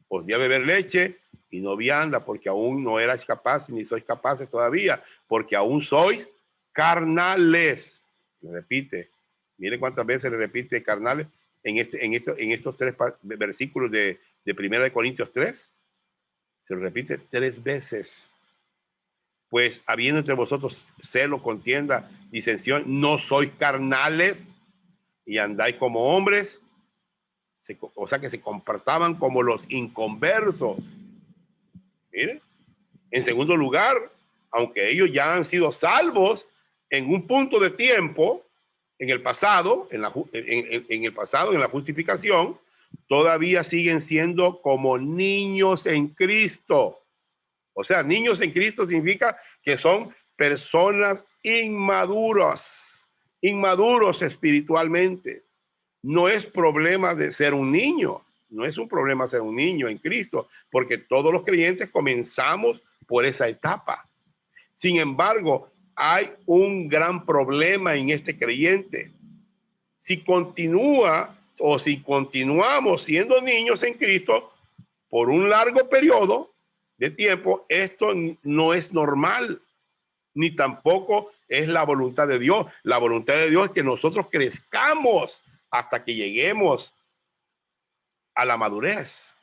Os di a beber leche y no vianda, porque aún no erais capaces, ni sois capaces todavía, porque aún sois carnales. Le repite, mire cuántas veces le repite carnales en estos tres versículos de 1 Corintios 3. Se lo repite 3 veces. Pues habiendo entre vosotros celo, contienda, disensión, no sois carnales y andáis como hombres, o sea que se comportaban como los inconversos. Mire, en segundo lugar, aunque ellos ya han sido salvos en un punto de tiempo, en el pasado, en el pasado, en la justificación, todavía siguen siendo como niños en Cristo. O sea, niños en Cristo significa que son personas inmaduras, inmaduros espiritualmente. No es problema de ser un niño, no es un problema ser un niño en Cristo, porque todos los creyentes comenzamos por esa etapa. Sin embargo, hay un gran problema en este creyente. Si continúa o si continuamos siendo niños en Cristo por un largo periodo de tiempo, esto no es normal, ni tampoco es la voluntad de Dios. La voluntad de Dios es que nosotros crezcamos hasta que lleguemos a la madurez.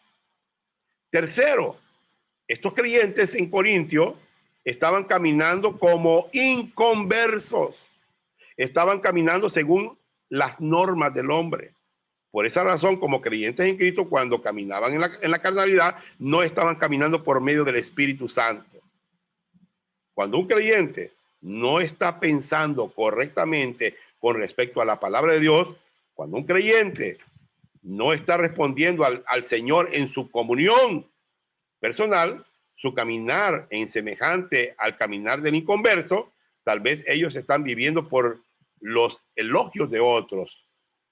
Tercero, estos creyentes en Corintio estaban caminando como inconversos, estaban caminando según las normas del hombre. Por esa razón, como creyentes en Cristo, cuando caminaban en la carnalidad, no estaban caminando por medio del Espíritu Santo. Cuando un creyente no está pensando correctamente con respecto a la palabra de Dios, cuando un creyente no está respondiendo al Señor en su comunión personal, su caminar en semejante al caminar del inconverso, tal vez ellos están viviendo por los elogios de otros,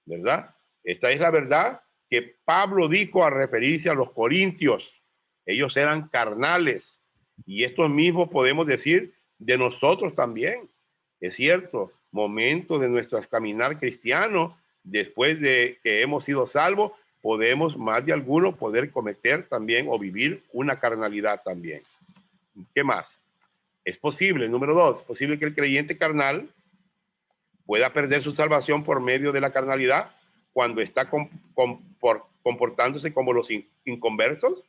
¿verdad? Esta es la verdad que Pablo dijo al referirse a los corintios. Ellos eran carnales, y esto mismo podemos decir de nosotros también. Es cierto, momentos de nuestro caminar cristiano, después de que hemos sido salvos, podemos más de alguno poder cometer también o vivir una carnalidad también. ¿Qué más? Es posible, número 2, es posible que el creyente carnal pueda perder su salvación por medio de la carnalidad cuando está comportándose como los inconversos.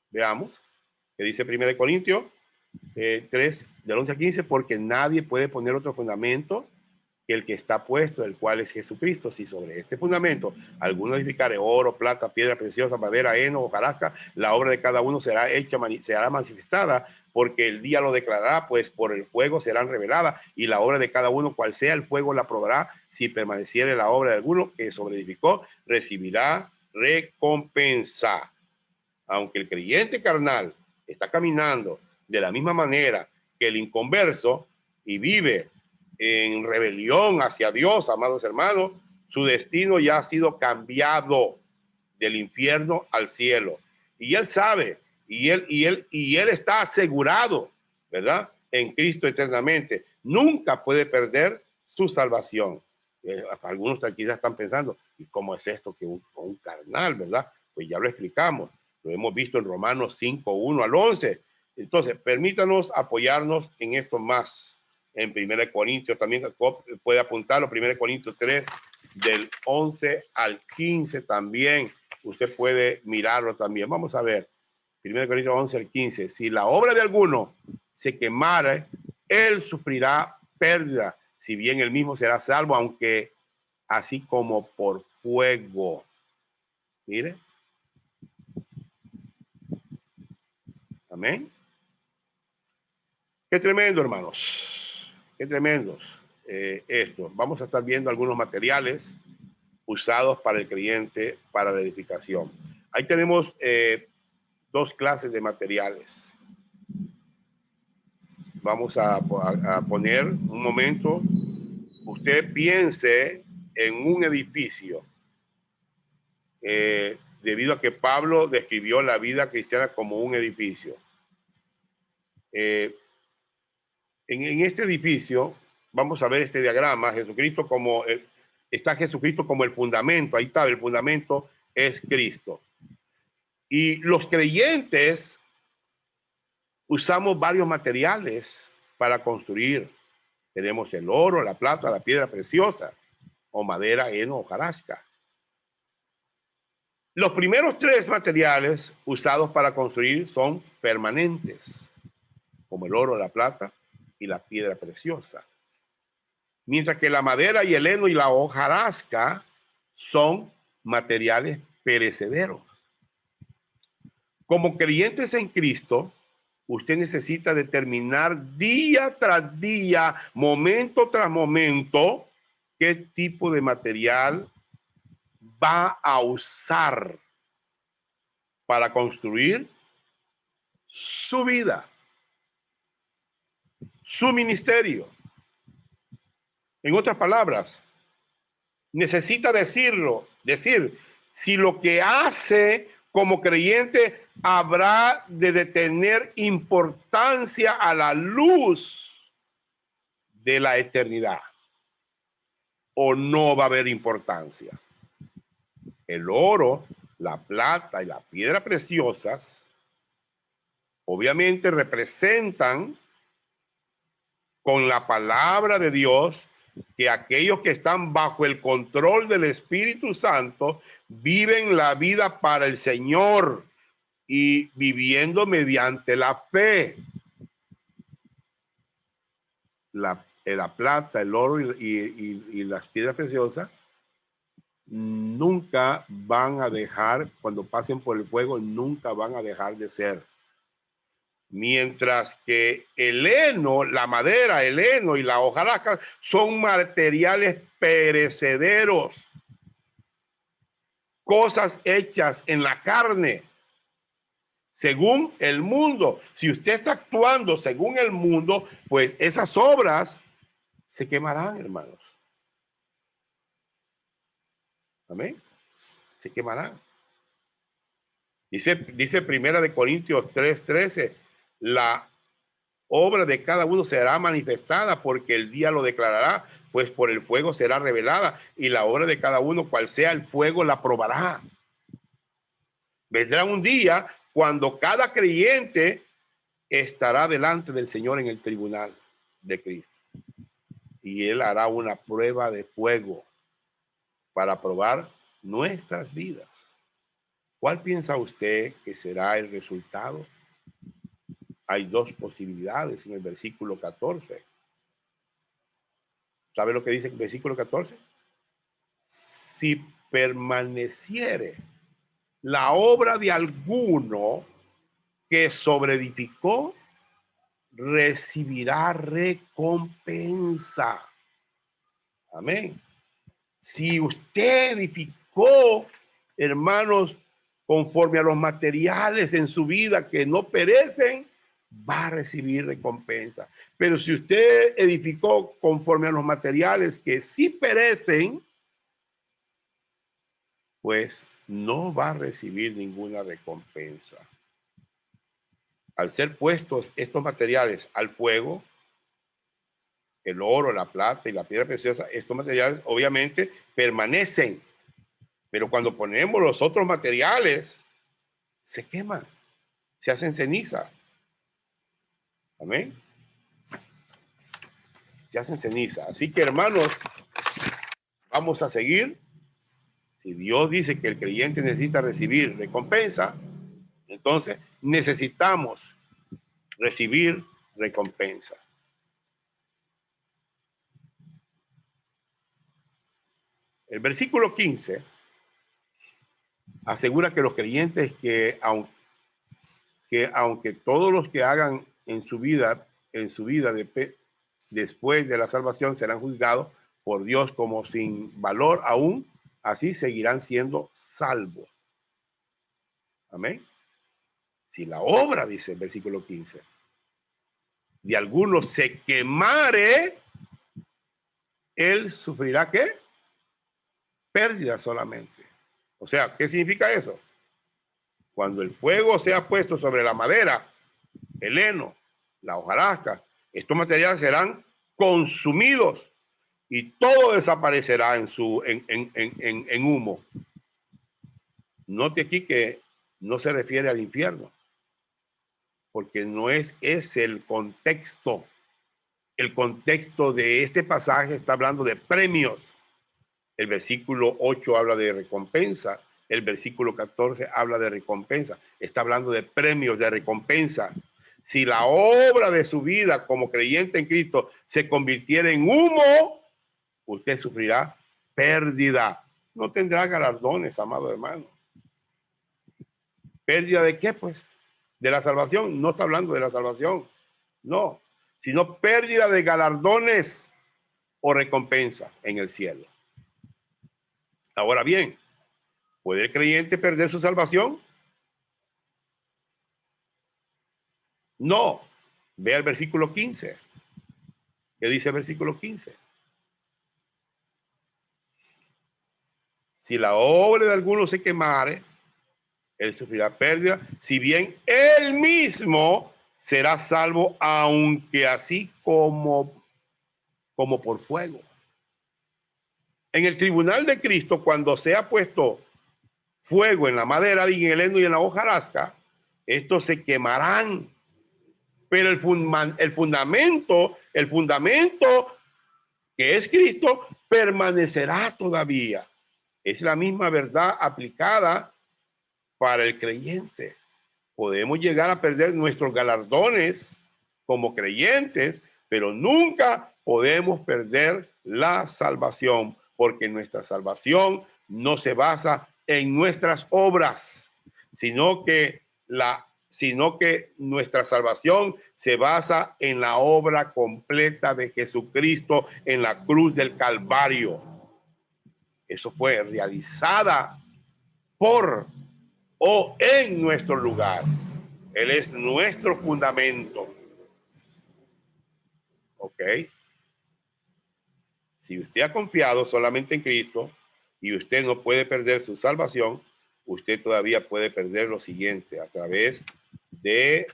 Veamos, que dice 1 Corintios 3, del 11 al 15, porque nadie puede poner otro fundamento que el que está puesto, el cual es Jesucristo. Si sobre este fundamento alguno edificare oro, plata, piedra preciosa, madera, heno, hojarasca, la obra de cada uno será hecha, será manifestada, porque el día lo declarará, pues por el fuego serán reveladas, y la obra de cada uno, cual sea el fuego, la probará. Si permaneciere la obra de alguno que sobreedificó, recibirá recompensa. Aunque el creyente carnal está caminando de la misma manera que el inconverso y vive en rebelión hacia Dios, amados hermanos, su destino ya ha sido cambiado del infierno al cielo. Y él sabe, y él está asegurado, ¿verdad? En Cristo eternamente. Nunca puede perder su salvación. Algunos quizás están pensando, ¿y cómo es esto que un carnal, verdad? Pues ya lo explicamos. Lo hemos visto en Romanos 5, 1 al 11. Entonces, permítanos apoyarnos en esto más. En 1 Corintios, también puede apuntarlo, 1 Corintios 3, del 11 al 15 también. Usted puede mirarlo también. Vamos a ver. 1 Corintios 11 al 15. Si la obra de alguno se quemara, él sufrirá pérdida, si bien él mismo será salvo, aunque así como por fuego. Mire. Amén. Qué tremendo, hermanos. Qué tremendo esto. Vamos a estar viendo algunos materiales usados para el creyente para la edificación. Ahí tenemos dos clases de materiales. Vamos a poner un momento. Usted piense en un edificio. Debido a que Pablo describió la vida cristiana como un edificio. En este edificio, vamos a ver este diagrama, Jesucristo está Jesucristo como el fundamento, ahí está, el fundamento es Cristo. Y los creyentes usamos varios materiales para construir. Tenemos el oro, la plata, la piedra preciosa, o madera, heno, hojarasca. Los primeros tres materiales usados para construir son permanentes, como el oro, la plata y la piedra preciosa. Mientras que la madera y el heno y la hojarasca son materiales perecederos. Como creyentes en Cristo, Usted necesita determinar día tras día, momento tras momento, qué tipo de material va a usar para construir su vida, su ministerio. En otras palabras, necesita decir si lo que hace como creyente habrá de tener importancia a la luz de la eternidad o no va a haber importancia. El oro, la plata y la piedra preciosas obviamente representan con la palabra de Dios que aquellos que están bajo el control del Espíritu Santo viven la vida para el Señor y viviendo mediante la fe. La plata, el oro y las piedras preciosas nunca van a dejar, cuando pasen por el fuego, nunca van a dejar de ser. Mientras que el heno, la madera, el heno y la hojarasca son materiales perecederos, cosas hechas en la carne, según el mundo. Si usted está actuando según el mundo, pues esas obras se quemarán, hermanos. Amén. Se quemarán. Dice Primera de Corintios 3:13, la obra de cada uno será manifestada porque el día lo declarará, pues por el fuego será revelada y la obra de cada uno, cual sea el fuego, la probará. Vendrá un día cuando cada creyente estará delante del Señor en el tribunal de Cristo y Él hará una prueba de fuego para probar nuestras vidas. ¿Cuál piensa usted que será el resultado? Hay dos posibilidades en el versículo 14. ¿Sabe lo que dice el versículo 14? Si permaneciere la obra de alguno que sobreedificó, recibirá recompensa. Amén. Si usted edificó, hermanos, conforme a los materiales en su vida que no perecen, va a recibir recompensa. Pero si usted edificó conforme a los materiales que sí perecen, pues no va a recibir ninguna recompensa. Al ser puestos estos materiales al fuego, el oro, la plata y la piedra preciosa, estos materiales obviamente permanecen. Pero cuando ponemos los otros materiales, se queman, se hacen ceniza. Amén. Se hacen ceniza. Así que, hermanos, vamos a seguir. Si Dios dice que el creyente necesita recibir recompensa, entonces necesitamos recibir recompensa. El versículo 15 asegura que los creyentes aunque todos los que hagan en su vida después de la salvación serán juzgados por Dios como sin valor aún, así seguirán siendo salvos. Amén. Si la obra, dice el versículo 15, de algunos se quemare, él sufrirá ¿qué? Pérdida solamente. O sea, ¿qué significa eso? Cuando el fuego sea puesto sobre la madera, el heno, la hojarasca, estos materiales serán consumidos y todo desaparecerá en humo. Note aquí que no se refiere al infierno, porque no es el contexto. El contexto de este pasaje está hablando de premios. El versículo 8 habla de recompensa. El versículo 14 habla de recompensa. Está hablando de premios, de recompensa. Si la obra de su vida como creyente en Cristo se convirtiera en humo, usted sufrirá pérdida. No tendrá galardones, amado hermano. ¿Pérdida de qué, pues? de la salvación. No está hablando de la salvación, no, sino pérdida de galardones o recompensa en el cielo. Ahora bien, ¿puede el creyente perder su salvación? No. Ve al versículo 15. ¿Qué dice el versículo 15? Si la obra de alguno se quemare, él sufrirá pérdida, si bien él mismo será salvo, aunque así como por fuego. En el tribunal de Cristo, cuando sea puesto fuego en la madera, y en el heno y en la hojarasca, estos se quemarán. Pero el fundamento que es Cristo permanecerá todavía. Es la misma verdad aplicada para el creyente. Podemos llegar a perder nuestros galardones como creyentes, pero nunca podemos perder la salvación, porque nuestra salvación no se basa en nuestras obras, sino que nuestra salvación se basa en la obra completa de Jesucristo en la cruz del Calvario. Eso fue realizada por o en nuestro lugar. Él es nuestro fundamento. ¿Ok? Si usted ha confiado solamente en Cristo y usted no puede perder su salvación, usted todavía puede perder lo siguiente a través de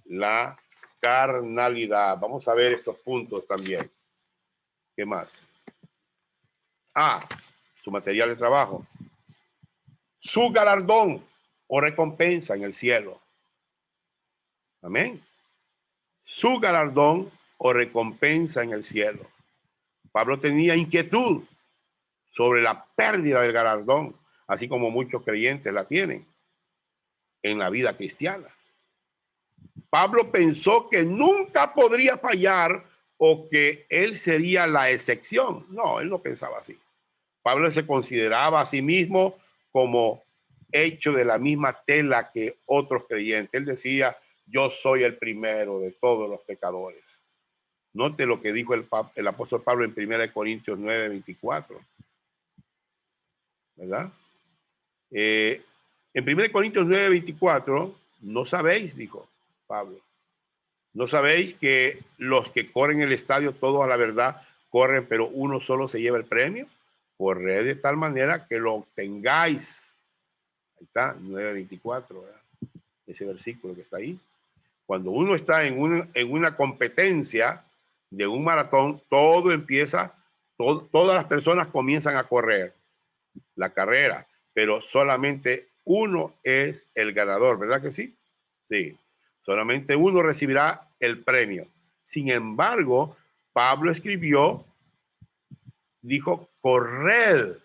la carnalidad. Vamos a ver estos puntos también. ¿Qué más? Su material de trabajo. Su galardón o recompensa en el cielo. Amén. Su galardón o recompensa en el cielo. Pablo tenía inquietud sobre la pérdida del galardón, así como muchos creyentes la tienen en la vida cristiana. Pablo pensó que nunca podría fallar o que él sería la excepción. No, él no pensaba así. Pablo se consideraba a sí mismo como hecho de la misma tela que otros creyentes. Él decía, yo soy el primero de todos los pecadores. Note lo que dijo el apóstol Pablo en 1 Corintios 9, 24. ¿Verdad? En 1 Corintios 9, 24, no sabéis, dijo Pablo, no sabéis que los que corren el estadio, todos a la verdad corren, pero uno solo se lleva el premio. Corred de tal manera que lo obtengáis. Ahí está, 9:24, ¿verdad? Ese versículo que está ahí. Cuando uno está en una competencia de un maratón, todo empieza, todas las personas comienzan a correr la carrera, pero solamente uno es el ganador, ¿verdad que sí? Sí, solamente uno recibirá el premio. Sin embargo, Pablo escribió, dijo, corred,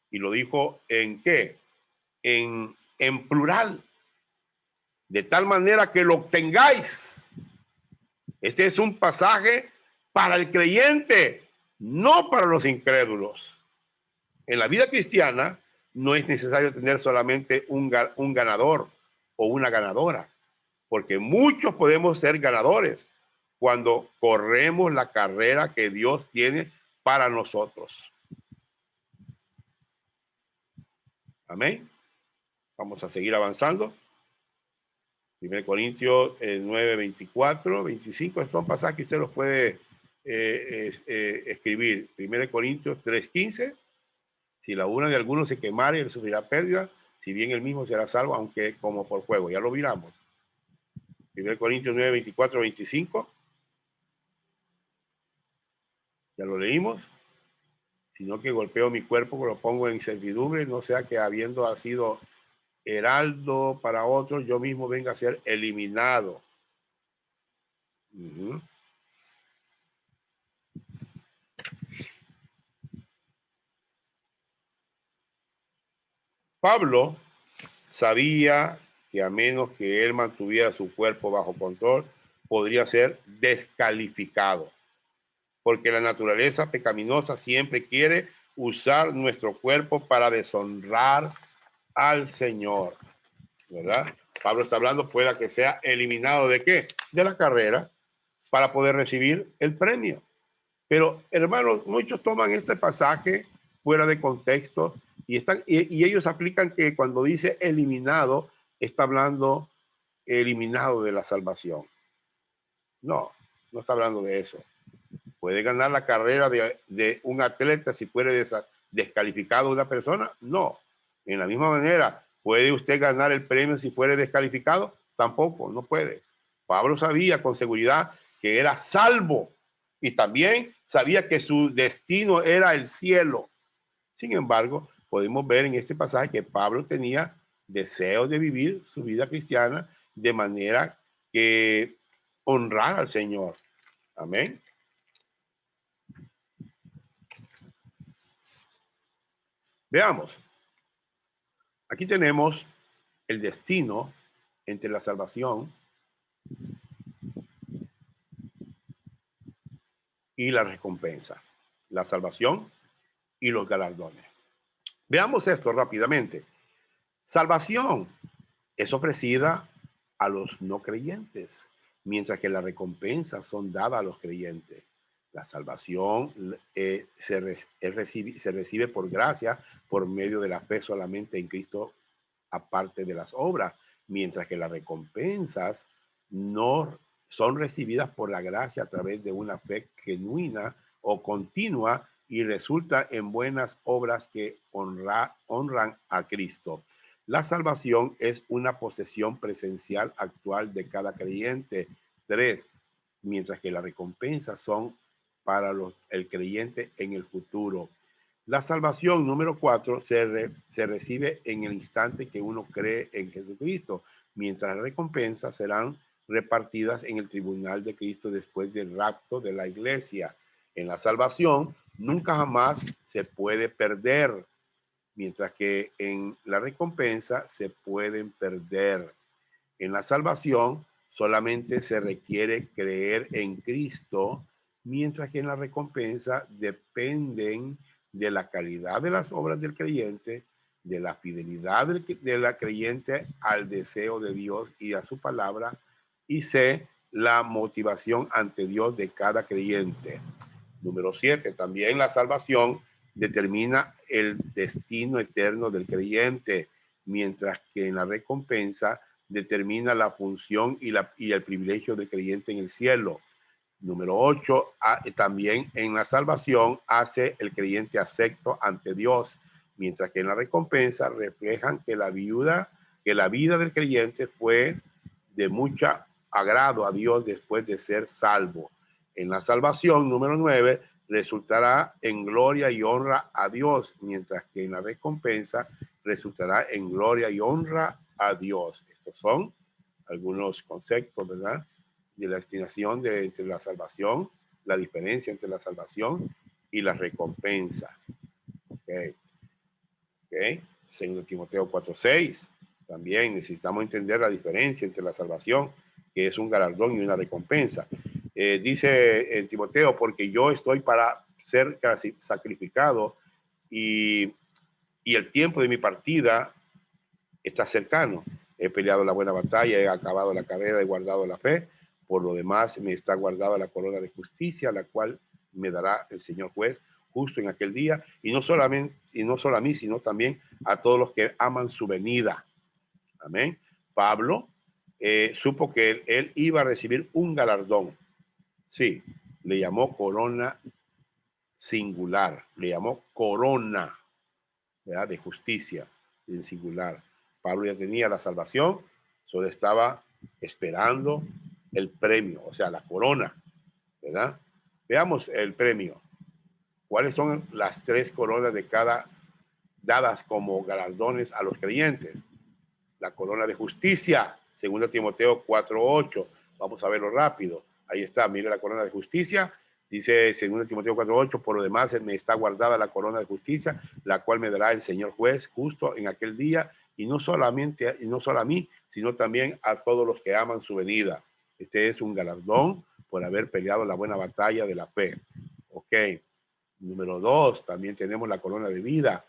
y lo dijo ¿en qué? En plural, de tal manera que lo obtengáis. Este es un pasaje para el creyente, no para los incrédulos. En la vida cristiana no es necesario tener solamente un ganador o una ganadora, porque muchos podemos ser ganadores cuando corremos la carrera que Dios tiene para nosotros. Amén. Vamos a seguir avanzando. 1 Corintios 9, 24, 25, estos pasajes que usted los puede escribir. 1 Corintios 3, 15. Si la una de algunos se quemare, él sufrirá pérdida, si bien él mismo será salvo, aunque como por fuego. Ya lo miramos. 1 Corintios 9, 24, 25. Ya lo leímos. Sino que golpeo mi cuerpo, lo pongo en incertidumbre, no sea que habiendo sido heraldo para otros, yo mismo venga a ser eliminado. Pablo sabía que a menos que él mantuviera su cuerpo bajo control, podría ser descalificado, porque la naturaleza pecaminosa siempre quiere usar nuestro cuerpo para deshonrar al Señor, ¿verdad? Pablo está hablando, pueda que sea eliminado ¿de qué? De la carrera para poder recibir el premio. Pero, hermanos, muchos toman este pasaje fuera de contexto y ellos aplican que cuando dice eliminado, está hablando eliminado de la salvación. No, no está hablando de eso. ¿Puede ganar la carrera de un atleta si fuere descalificado una persona? No. En la misma manera, ¿puede usted ganar el premio si fuere descalificado? Tampoco, no puede. Pablo sabía con seguridad que era salvo y también sabía que su destino era el cielo. Sin embargo, podemos ver en este pasaje que Pablo tenía deseo de vivir su vida cristiana de manera que honrar al Señor. Amén. Veamos. Aquí tenemos el destino entre la salvación y la recompensa. La salvación y los galardones. Veamos esto rápidamente. Salvación es ofrecida a los no creyentes, mientras que las recompensas son dadas a los creyentes. La salvación se recibe por gracia, por medio de la fe solamente en Cristo, aparte de las obras, mientras que las recompensas no son recibidas por la gracia a través de una fe genuina o continua y resulta en buenas obras que honran a Cristo. La salvación es una posesión presencial actual de cada creyente. 3. Mientras que las recompensas son para el creyente en el futuro. La salvación, número 4, se recibe en el instante que uno cree en Jesucristo, mientras las recompensas serán repartidas en el tribunal de Cristo después del rapto de la iglesia. En la salvación nunca jamás se puede perder, mientras que en la recompensa se pueden perder. En la salvación solamente se requiere creer en Cristo, mientras que en la recompensa dependen de la calidad de las obras del creyente, de la fidelidad de la creyente al deseo de Dios y a su palabra, y C, la motivación ante Dios de cada creyente. Número 7, también la salvación determina el destino eterno del creyente, mientras que en la recompensa determina la función y el privilegio del creyente en el cielo. Número 8, también en la salvación hace el creyente acepto ante Dios, mientras que en la recompensa reflejan que la vida del creyente fue de mucho agrado a Dios después de ser salvo. En la salvación, número 9, resultará en gloria y honra a Dios, mientras que en la recompensa resultará en gloria y honra a Dios. Estos son algunos conceptos, ¿verdad?, de la destinación entre la salvación, la diferencia entre la salvación y las recompensas. Okay. Okay. Segundo Timoteo 4:6. También necesitamos entender la diferencia entre la salvación, que es un galardón y una recompensa. Dice en Timoteo, porque yo estoy para ser sacrificado y el tiempo de mi partida está cercano. He peleado la buena batalla, he acabado la carrera, he guardado la fe. Por lo demás, me está guardada la corona de justicia, la cual me dará el Señor juez justo en aquel día, y no solo a mí, sino también a todos los que aman su venida. Amén. Pablo supo que él iba a recibir un galardón. Sí, le llamó corona singular, le llamó corona, ¿verdad?, de justicia en singular. Pablo ya tenía la salvación, solo estaba esperando el premio, o sea, la corona, ¿verdad? Veamos el premio. ¿Cuáles son las 3 coronas de cada dadas como galardones a los creyentes? La corona de justicia, 2 Timoteo 4:8. Vamos a verlo rápido. Ahí está, mire la corona de justicia. Dice 2 Timoteo 4:8, por lo demás me está guardada la corona de justicia, la cual me dará el Señor juez justo en aquel día, y no solo a mí, sino también a todos los que aman su venida. Este es un galardón por haber peleado la buena batalla de la fe. Ok. Número 2, también tenemos la corona de vida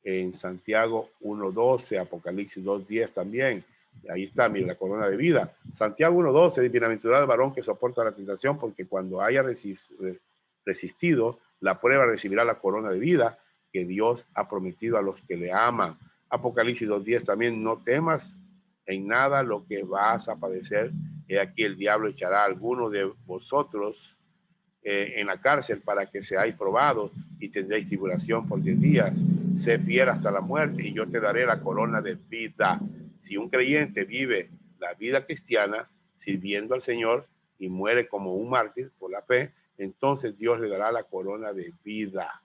en Santiago 1:12, Apocalipsis 2:10 también. Ahí está, mire, la corona de vida. Santiago 1:12, bienaventurado el varón que soporta la tentación, porque cuando haya resistido la prueba recibirá la corona de vida que Dios ha prometido a los que le aman. Apocalipsis 2:10 también, no temas en nada lo que vas a padecer. He aquí el diablo echará a alguno de vosotros en la cárcel para que seáis probados y tendréis tribulación por 10 días. Sé fiel hasta la muerte y yo te daré la corona de vida. Si un creyente vive la vida cristiana sirviendo al Señor y muere como un mártir por la fe, entonces Dios le dará la corona de vida.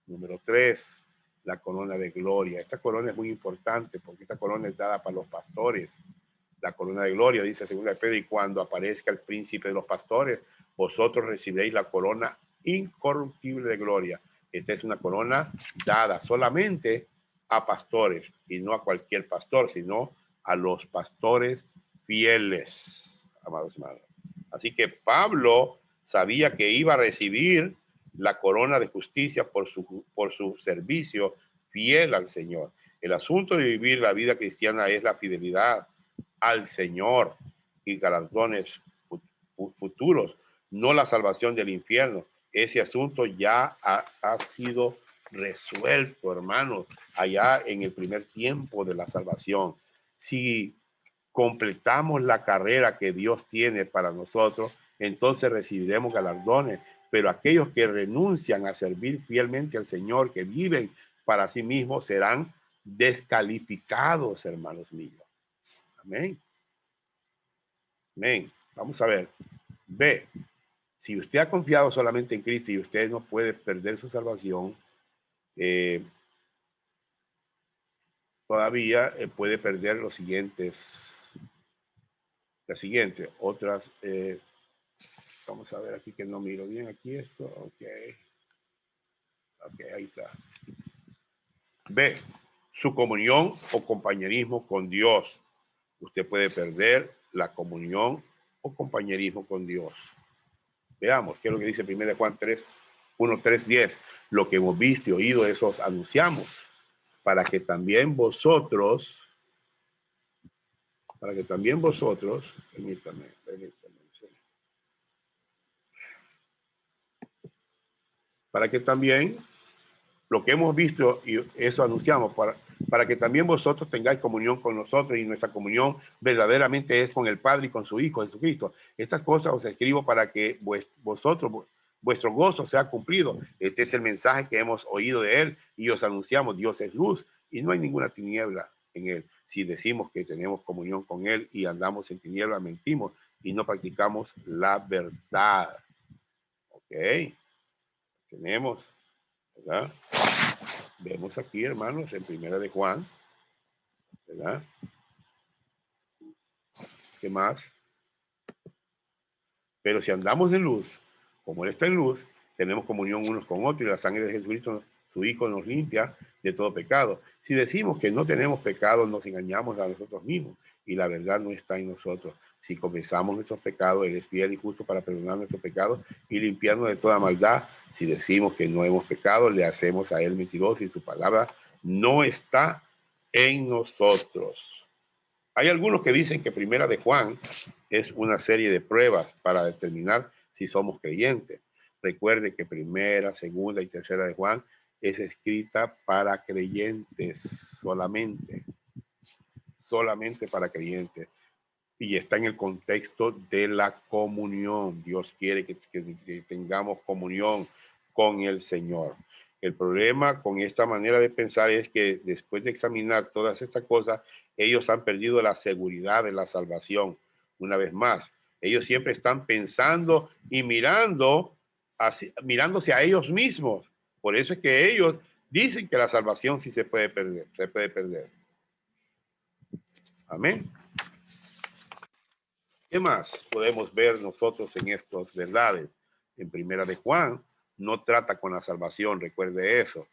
Número 3, la corona de gloria. Esta corona es muy importante porque esta corona es dada para los pastores. La corona de gloria, dice 2 Pedro, y cuando aparezca el príncipe de los pastores, vosotros recibiréis la corona incorruptible de gloria. Esta es una corona dada solamente a pastores, y no a cualquier pastor, sino a los pastores fieles, amados hermanos. Así que Pablo sabía que iba a recibir la corona de justicia por su servicio fiel al Señor. El asunto de vivir la vida cristiana es la fidelidad al Señor y galardones futuros, no la salvación del infierno. Ese asunto ya ha sido resuelto, hermanos, allá en el primer tiempo de la salvación. Si completamos la carrera que Dios tiene para nosotros, entonces recibiremos galardones. Pero aquellos que renuncian a servir fielmente al Señor, que viven para sí mismos, serán descalificados, hermanos míos. Amén. Amén. Vamos a ver. B. Si usted ha confiado solamente en Cristo y usted no puede perder su salvación, todavía puede perder los siguientes. La siguiente, otras. Vamos a ver aquí que no miro bien aquí esto. Ok. Ok, ahí está. B. Su comunión o compañerismo con Dios. Usted puede perder la comunión o compañerismo con Dios. Veamos qué es lo que dice 1 Juan 3, 1, 3, 10. Lo que hemos visto y oído, eso os anunciamos, para que también vosotros, permítame. Para que también lo que hemos visto y eso anunciamos, para que también vosotros tengáis comunión con nosotros, y nuestra comunión verdaderamente es con el Padre y con su Hijo Jesucristo. Estas cosas os escribo para que vuestro gozo sea cumplido. Este es el mensaje que hemos oído de él y os anunciamos: Dios es luz y no hay ninguna tiniebla en él. Si decimos que tenemos comunión con él y andamos en tiniebla, mentimos y no practicamos la verdad. Ok, tenemos, ¿verdad? Vemos aquí, hermanos, en 1 Juan, ¿verdad? ¿Qué más? Pero si andamos en luz, como Él está en luz, tenemos comunión unos con otros, y la sangre de Jesucristo, su Hijo, nos limpia de todo pecado. Si decimos que no tenemos pecado, nos engañamos a nosotros mismos y la verdad no está en nosotros. Si confesamos nuestros pecados, Él es fiel y justo para perdonar nuestros pecados y limpiarnos de toda maldad. Si decimos que no hemos pecado, le hacemos a Él mentiroso y su palabra no está en nosotros. Hay algunos que dicen que 1 Juan es una serie de pruebas para determinar si somos creyentes. Recuerde que 1, 2 y 3 de Juan es escrita para creyentes solamente para creyentes, y está en el contexto de la comunión. Dios quiere que tengamos comunión con el Señor. El problema con esta manera de pensar es que después de examinar todas estas cosas, ellos han perdido la seguridad de la salvación. Una vez más, ellos siempre están pensando y mirándose a ellos mismos. Por eso es que ellos dicen que la salvación sí se puede perder. Amén. ¿Qué más podemos ver nosotros en estas verdades? En 1 Juan no trata con la salvación, recuerde eso,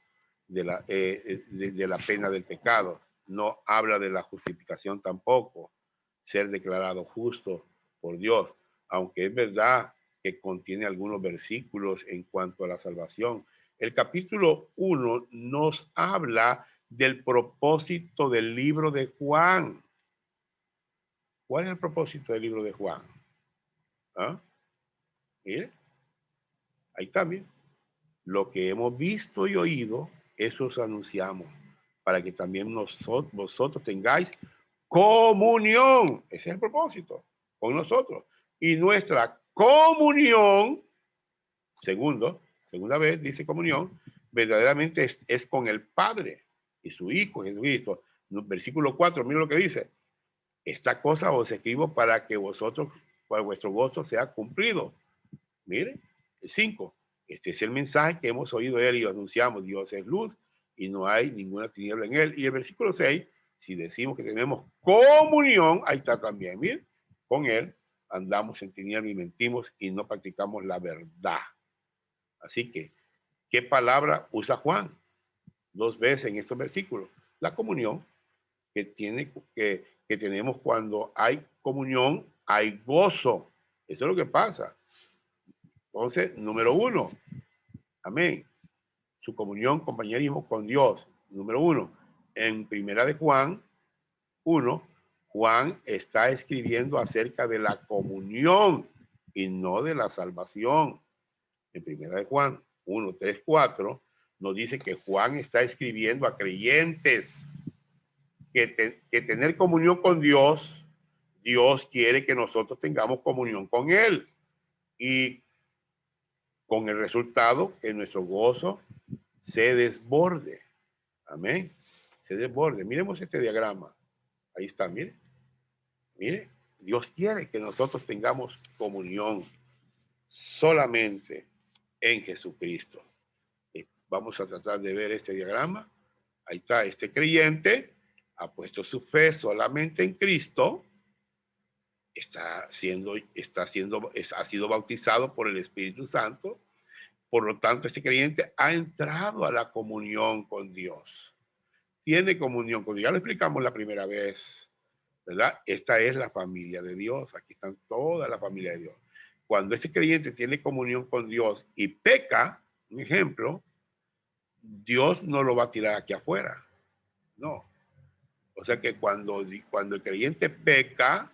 de la pena del pecado. No habla de la justificación tampoco, ser declarado justo por Dios, aunque es verdad que contiene algunos versículos en cuanto a la salvación. El capítulo 1 nos habla del propósito del libro de Juan. ¿Cuál es el propósito del libro de Juan? ¿Ah? Mire, ahí está, mire. Lo que hemos visto y oído, eso os anunciamos, para que también vosotros tengáis comunión. Ese es el propósito, con nosotros. Y nuestra comunión, segunda vez dice comunión, verdaderamente es con el Padre y su Hijo Jesucristo. Versículo 4, mira lo que dice. Esta cosa os escribo para que para vuestro gozo sea cumplido. Mire, el 5. Este es el mensaje que hemos oído de él y anunciamos. Dios es luz y no hay ninguna tiniebla en él. Y el versículo 6, si decimos que tenemos comunión, ahí está también, mire, con él andamos en tiniebla y mentimos y no practicamos la verdad. Así que, ¿qué palabra usa Juan? 2 veces en estos versículos. La comunión que tenemos cuando hay comunión, hay gozo. Eso es lo que pasa. Entonces, número 1, amén. Su comunión, compañerismo con Dios. Número 1, en primera de Juan 1, Juan está escribiendo acerca de la comunión y no de la salvación. En primera de Juan 1, 3, 4, nos dice que Juan está escribiendo a creyentes que tener comunión con Dios, Dios quiere que nosotros tengamos comunión con Él. Y con el resultado que nuestro gozo se desborde. Amén. Se desborde. Miremos este diagrama. Ahí está, mire. Mire, Dios quiere que nosotros tengamos comunión solamente en Jesucristo. Vamos a tratar de ver este diagrama. Ahí está, este creyente ha puesto su fe solamente en Cristo, ha sido bautizado por el Espíritu Santo. Por lo tanto, este creyente ha entrado a la comunión con Dios. Tiene comunión con Dios. Ya lo explicamos la primera vez, ¿verdad? Esta es la familia de Dios. Aquí están toda la familia de Dios. Cuando este creyente tiene comunión con Dios y peca, un ejemplo, Dios no lo va a tirar aquí afuera. No. O sea que cuando el creyente peca,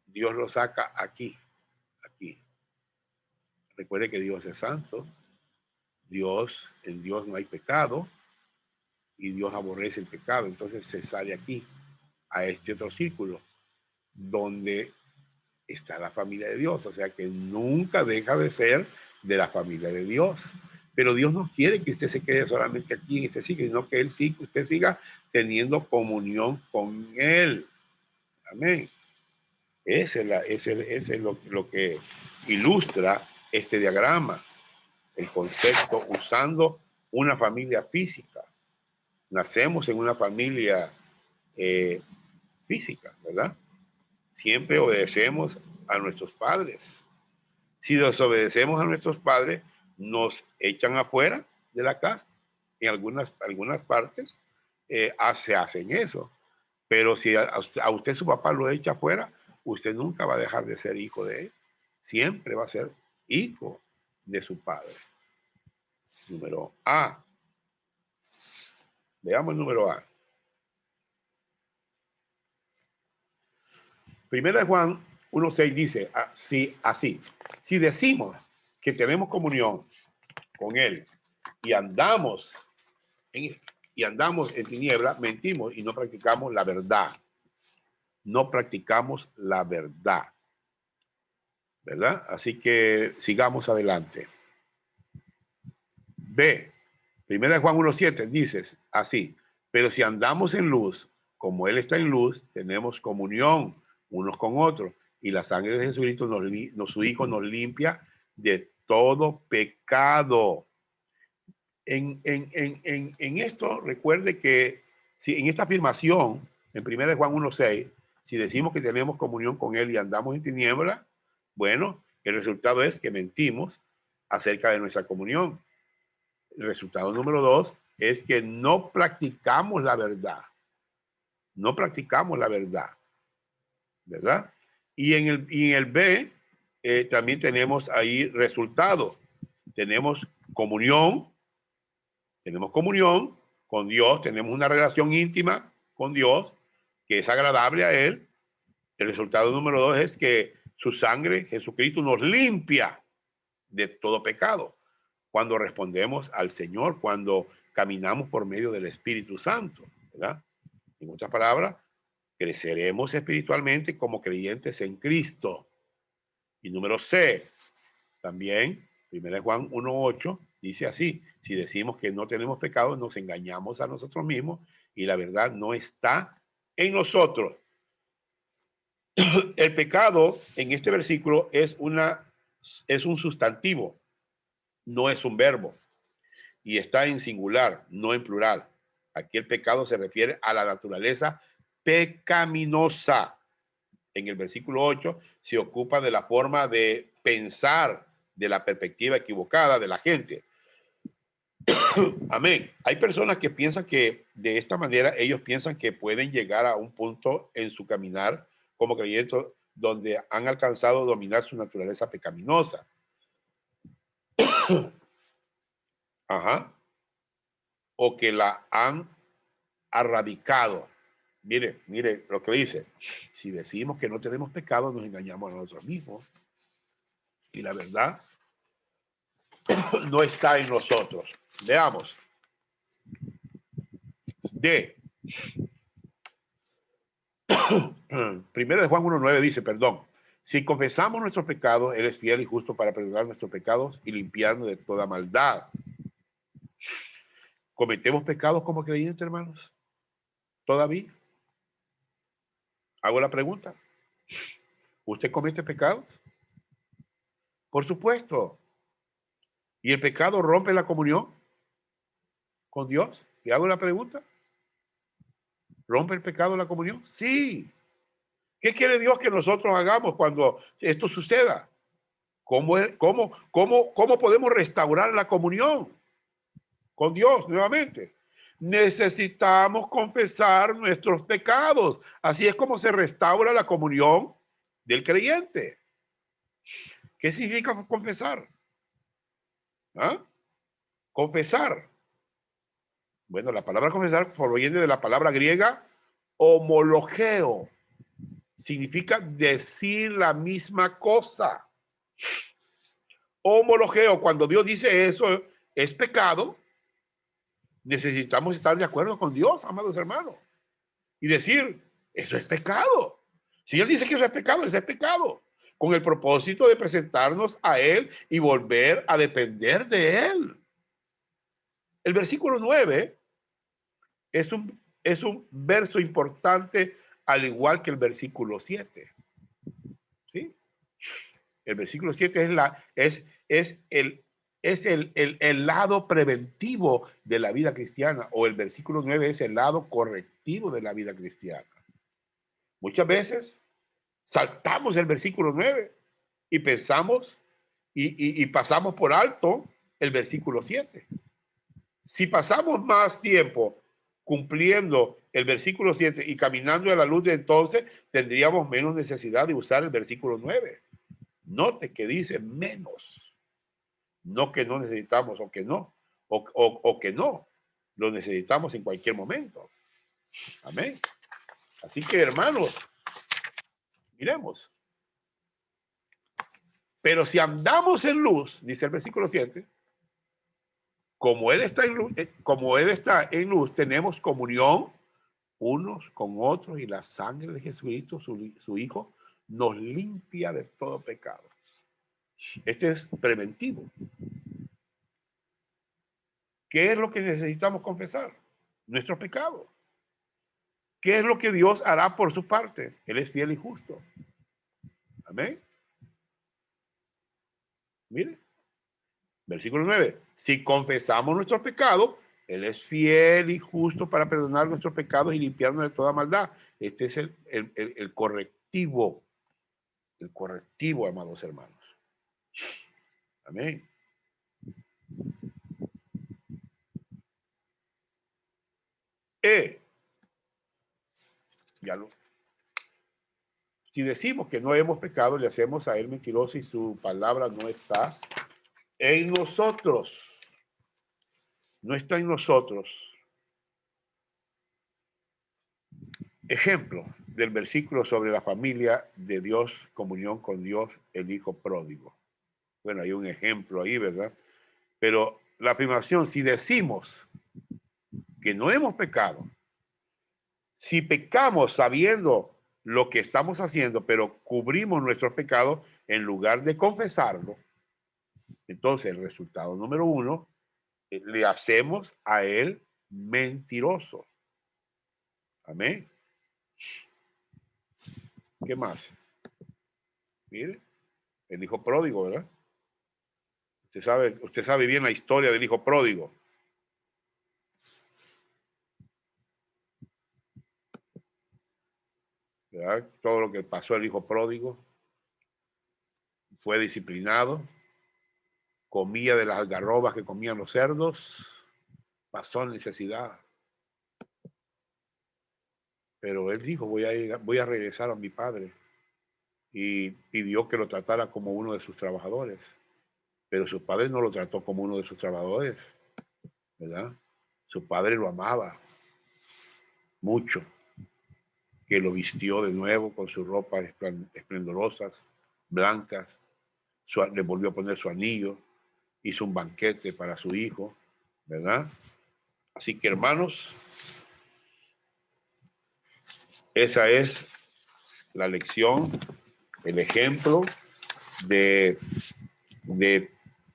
Dios lo saca aquí. Recuerde que Dios es santo. En Dios no hay pecado y Dios aborrece el pecado. Entonces se sale aquí, a este otro círculo, donde está la familia de Dios. O sea que nunca deja de ser de la familia de Dios. Pero Dios no quiere que usted se quede solamente aquí en este ciclo, sino que usted siga teniendo comunión con Él. Amén. Ese es lo que ilustra este diagrama, el concepto usando una familia física. Nacemos en una familia física, ¿verdad? Siempre obedecemos a nuestros padres. Si desobedecemos a nuestros padres, nos echan afuera de la casa. En algunas partes se hacen eso. Pero si a usted su papá lo echa afuera, usted nunca va a dejar de ser hijo de él. Siempre va a ser hijo de su padre. Número A. Veamos el número A. Primera de Juan 1:6 dice así. Si decimos que tenemos comunión con Él y andamos en tiniebla, mentimos y no practicamos la verdad. No practicamos la verdad. ¿Verdad? Así que sigamos adelante. B. Primera de Juan 1:7 dice así. Pero si andamos en luz, como Él está en luz, tenemos comunión unos con otros. Y la sangre de Jesucristo, su Hijo, nos limpia de todo pecado. En esto, recuerde que si en esta afirmación, en 1 Juan 1:6, si decimos que tenemos comunión con Él y andamos en tiniebla, bueno, el resultado es que mentimos acerca de nuestra comunión. El resultado número 2 es que no practicamos la verdad. No practicamos la verdad. ¿Verdad? Y en el B también tenemos ahí resultado. Tenemos comunión con Dios, tenemos una relación íntima con Dios que es agradable a Él, El resultado número 2 es que su sangre, Jesucristo, nos limpia de todo pecado. Cuando respondemos al Señor, cuando caminamos por medio del Espíritu Santo, ¿verdad? En otras palabras, creceremos espiritualmente como creyentes en Cristo. Y número C, también, 1 Juan 1:8, dice así: si decimos que no tenemos pecado, nos engañamos a nosotros mismos y la verdad no está en nosotros. El pecado en este versículo es un sustantivo, no es un verbo, y está en singular, no en plural. Aquí el pecado se refiere a la naturaleza pecaminosa. En el versículo 8 se ocupa de la forma de pensar, de la perspectiva equivocada de la gente. Amén. Hay personas que piensan que de esta manera ellos piensan que pueden llegar a un punto en su caminar como creyentes donde han alcanzado a dominar su naturaleza pecaminosa. Ajá. O que la han erradicado. Mire lo que dice. Si decimos que no tenemos pecado, nos engañamos a nosotros mismos. Y la verdad no está en nosotros. Veamos. D. Primero de Juan 1:9 dice, perdón, si confesamos nuestros pecados, Él es fiel y justo para perdonar nuestros pecados y limpiarnos de toda maldad. ¿Cometemos pecados como creyentes, hermanos? ¿Todavía? Hago la pregunta. ¿Usted comete pecados? Por supuesto. ¿Y el pecado rompe la comunión con Dios? ¿Le hago la pregunta? ¿Rompe el pecado la comunión? Sí. ¿Qué quiere Dios que nosotros hagamos cuando esto suceda? ¿Cómo podemos restaurar la comunión con Dios nuevamente? Necesitamos confesar nuestros pecados. Así es como se restaura la comunión del creyente. ¿Qué significa confesar? ¿Ah? Confesar. Bueno, la palabra confesar proviene de la palabra griega homologeo. Significa decir la misma cosa. Homologeo, cuando Dios dice eso es pecado, necesitamos estar de acuerdo con Dios, amados hermanos, y decir, eso es pecado. Si Él dice que eso es pecado, con el propósito de presentarnos a Él y volver a depender de Él. El versículo 9 es un verso importante, al igual que el versículo 7. ¿Sí? El versículo 7 es el lado preventivo de la vida cristiana, o el versículo 9 es el lado correctivo de la vida cristiana. Muchas veces saltamos el versículo 9 y pensamos y pasamos por alto el versículo 7. Si pasamos más tiempo cumpliendo el versículo 7 y caminando a la luz de entonces, tendríamos menos necesidad de usar el versículo 9. Note que dice menos. No que no necesitamos o que no. O que no. Lo necesitamos en cualquier momento. Amén. Así que, hermanos, miremos. Pero si andamos en luz, dice el versículo 7, como Él está en luz, tenemos comunión unos con otros y la sangre de Jesucristo, su Hijo, nos limpia de todo pecado. Este es preventivo. ¿Qué es lo que necesitamos confesar? Nuestro pecado. ¿Qué es lo que Dios hará por su parte? Él es fiel y justo. Amén. Mire, versículo 9. Si confesamos nuestros pecados, Él es fiel y justo para perdonar nuestros pecados y limpiarnos de toda maldad. Este es el correctivo. El correctivo, amados hermanos. Amén. Si decimos que no hemos pecado, le hacemos a Él mentiroso y su palabra no está en nosotros. No está en nosotros. Ejemplo, del versículo sobre la familia de Dios, comunión con Dios, el Hijo pródigo. Bueno, hay un ejemplo ahí, ¿verdad? Pero la afirmación, si decimos que no hemos pecado, si pecamos sabiendo lo que estamos haciendo, pero cubrimos nuestros pecados en lugar de confesarlo, entonces el resultado número uno, le hacemos a él mentiroso. Amén. ¿Qué más? Mire, el hijo pródigo, ¿verdad? Usted sabe bien la historia del hijo pródigo. ¿Verdad? Todo lo que pasó al hijo pródigo. Fue disciplinado, comía de las algarrobas que comían los cerdos, pasó necesidad. Pero él dijo, voy a regresar a mi padre. Y pidió que lo tratara como uno de sus trabajadores. Pero su padre no lo trató como uno de sus trabajadores, ¿verdad? Su padre lo amaba mucho, que lo vistió de nuevo con sus ropas esplendorosas, blancas, le volvió a poner su anillo, hizo un banquete para su hijo, ¿verdad? Así que, hermanos, esa es la lección, el ejemplo de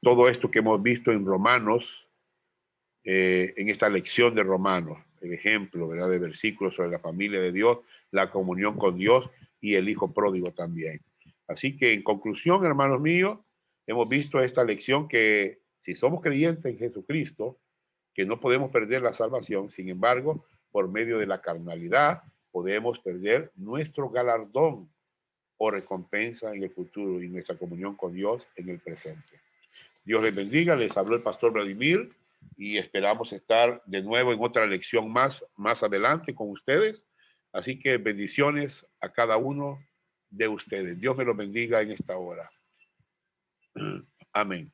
todo esto que hemos visto en Romanos, en esta lección de Romanos, el ejemplo, ¿verdad?, de versículos sobre la familia de Dios, la comunión con Dios y el hijo pródigo también. Así que, en conclusión, hermanos míos, hemos visto esta lección que si somos creyentes en Jesucristo, que no podemos perder la salvación, sin embargo, por medio de la carnalidad, podemos perder nuestro galardón o recompensa en el futuro y nuestra comunión con Dios en el presente. Dios les bendiga, les habló el pastor Vladimir y esperamos estar de nuevo en otra lección más adelante con ustedes. Así que bendiciones a cada uno de ustedes. Dios me los bendiga en esta hora. Amén.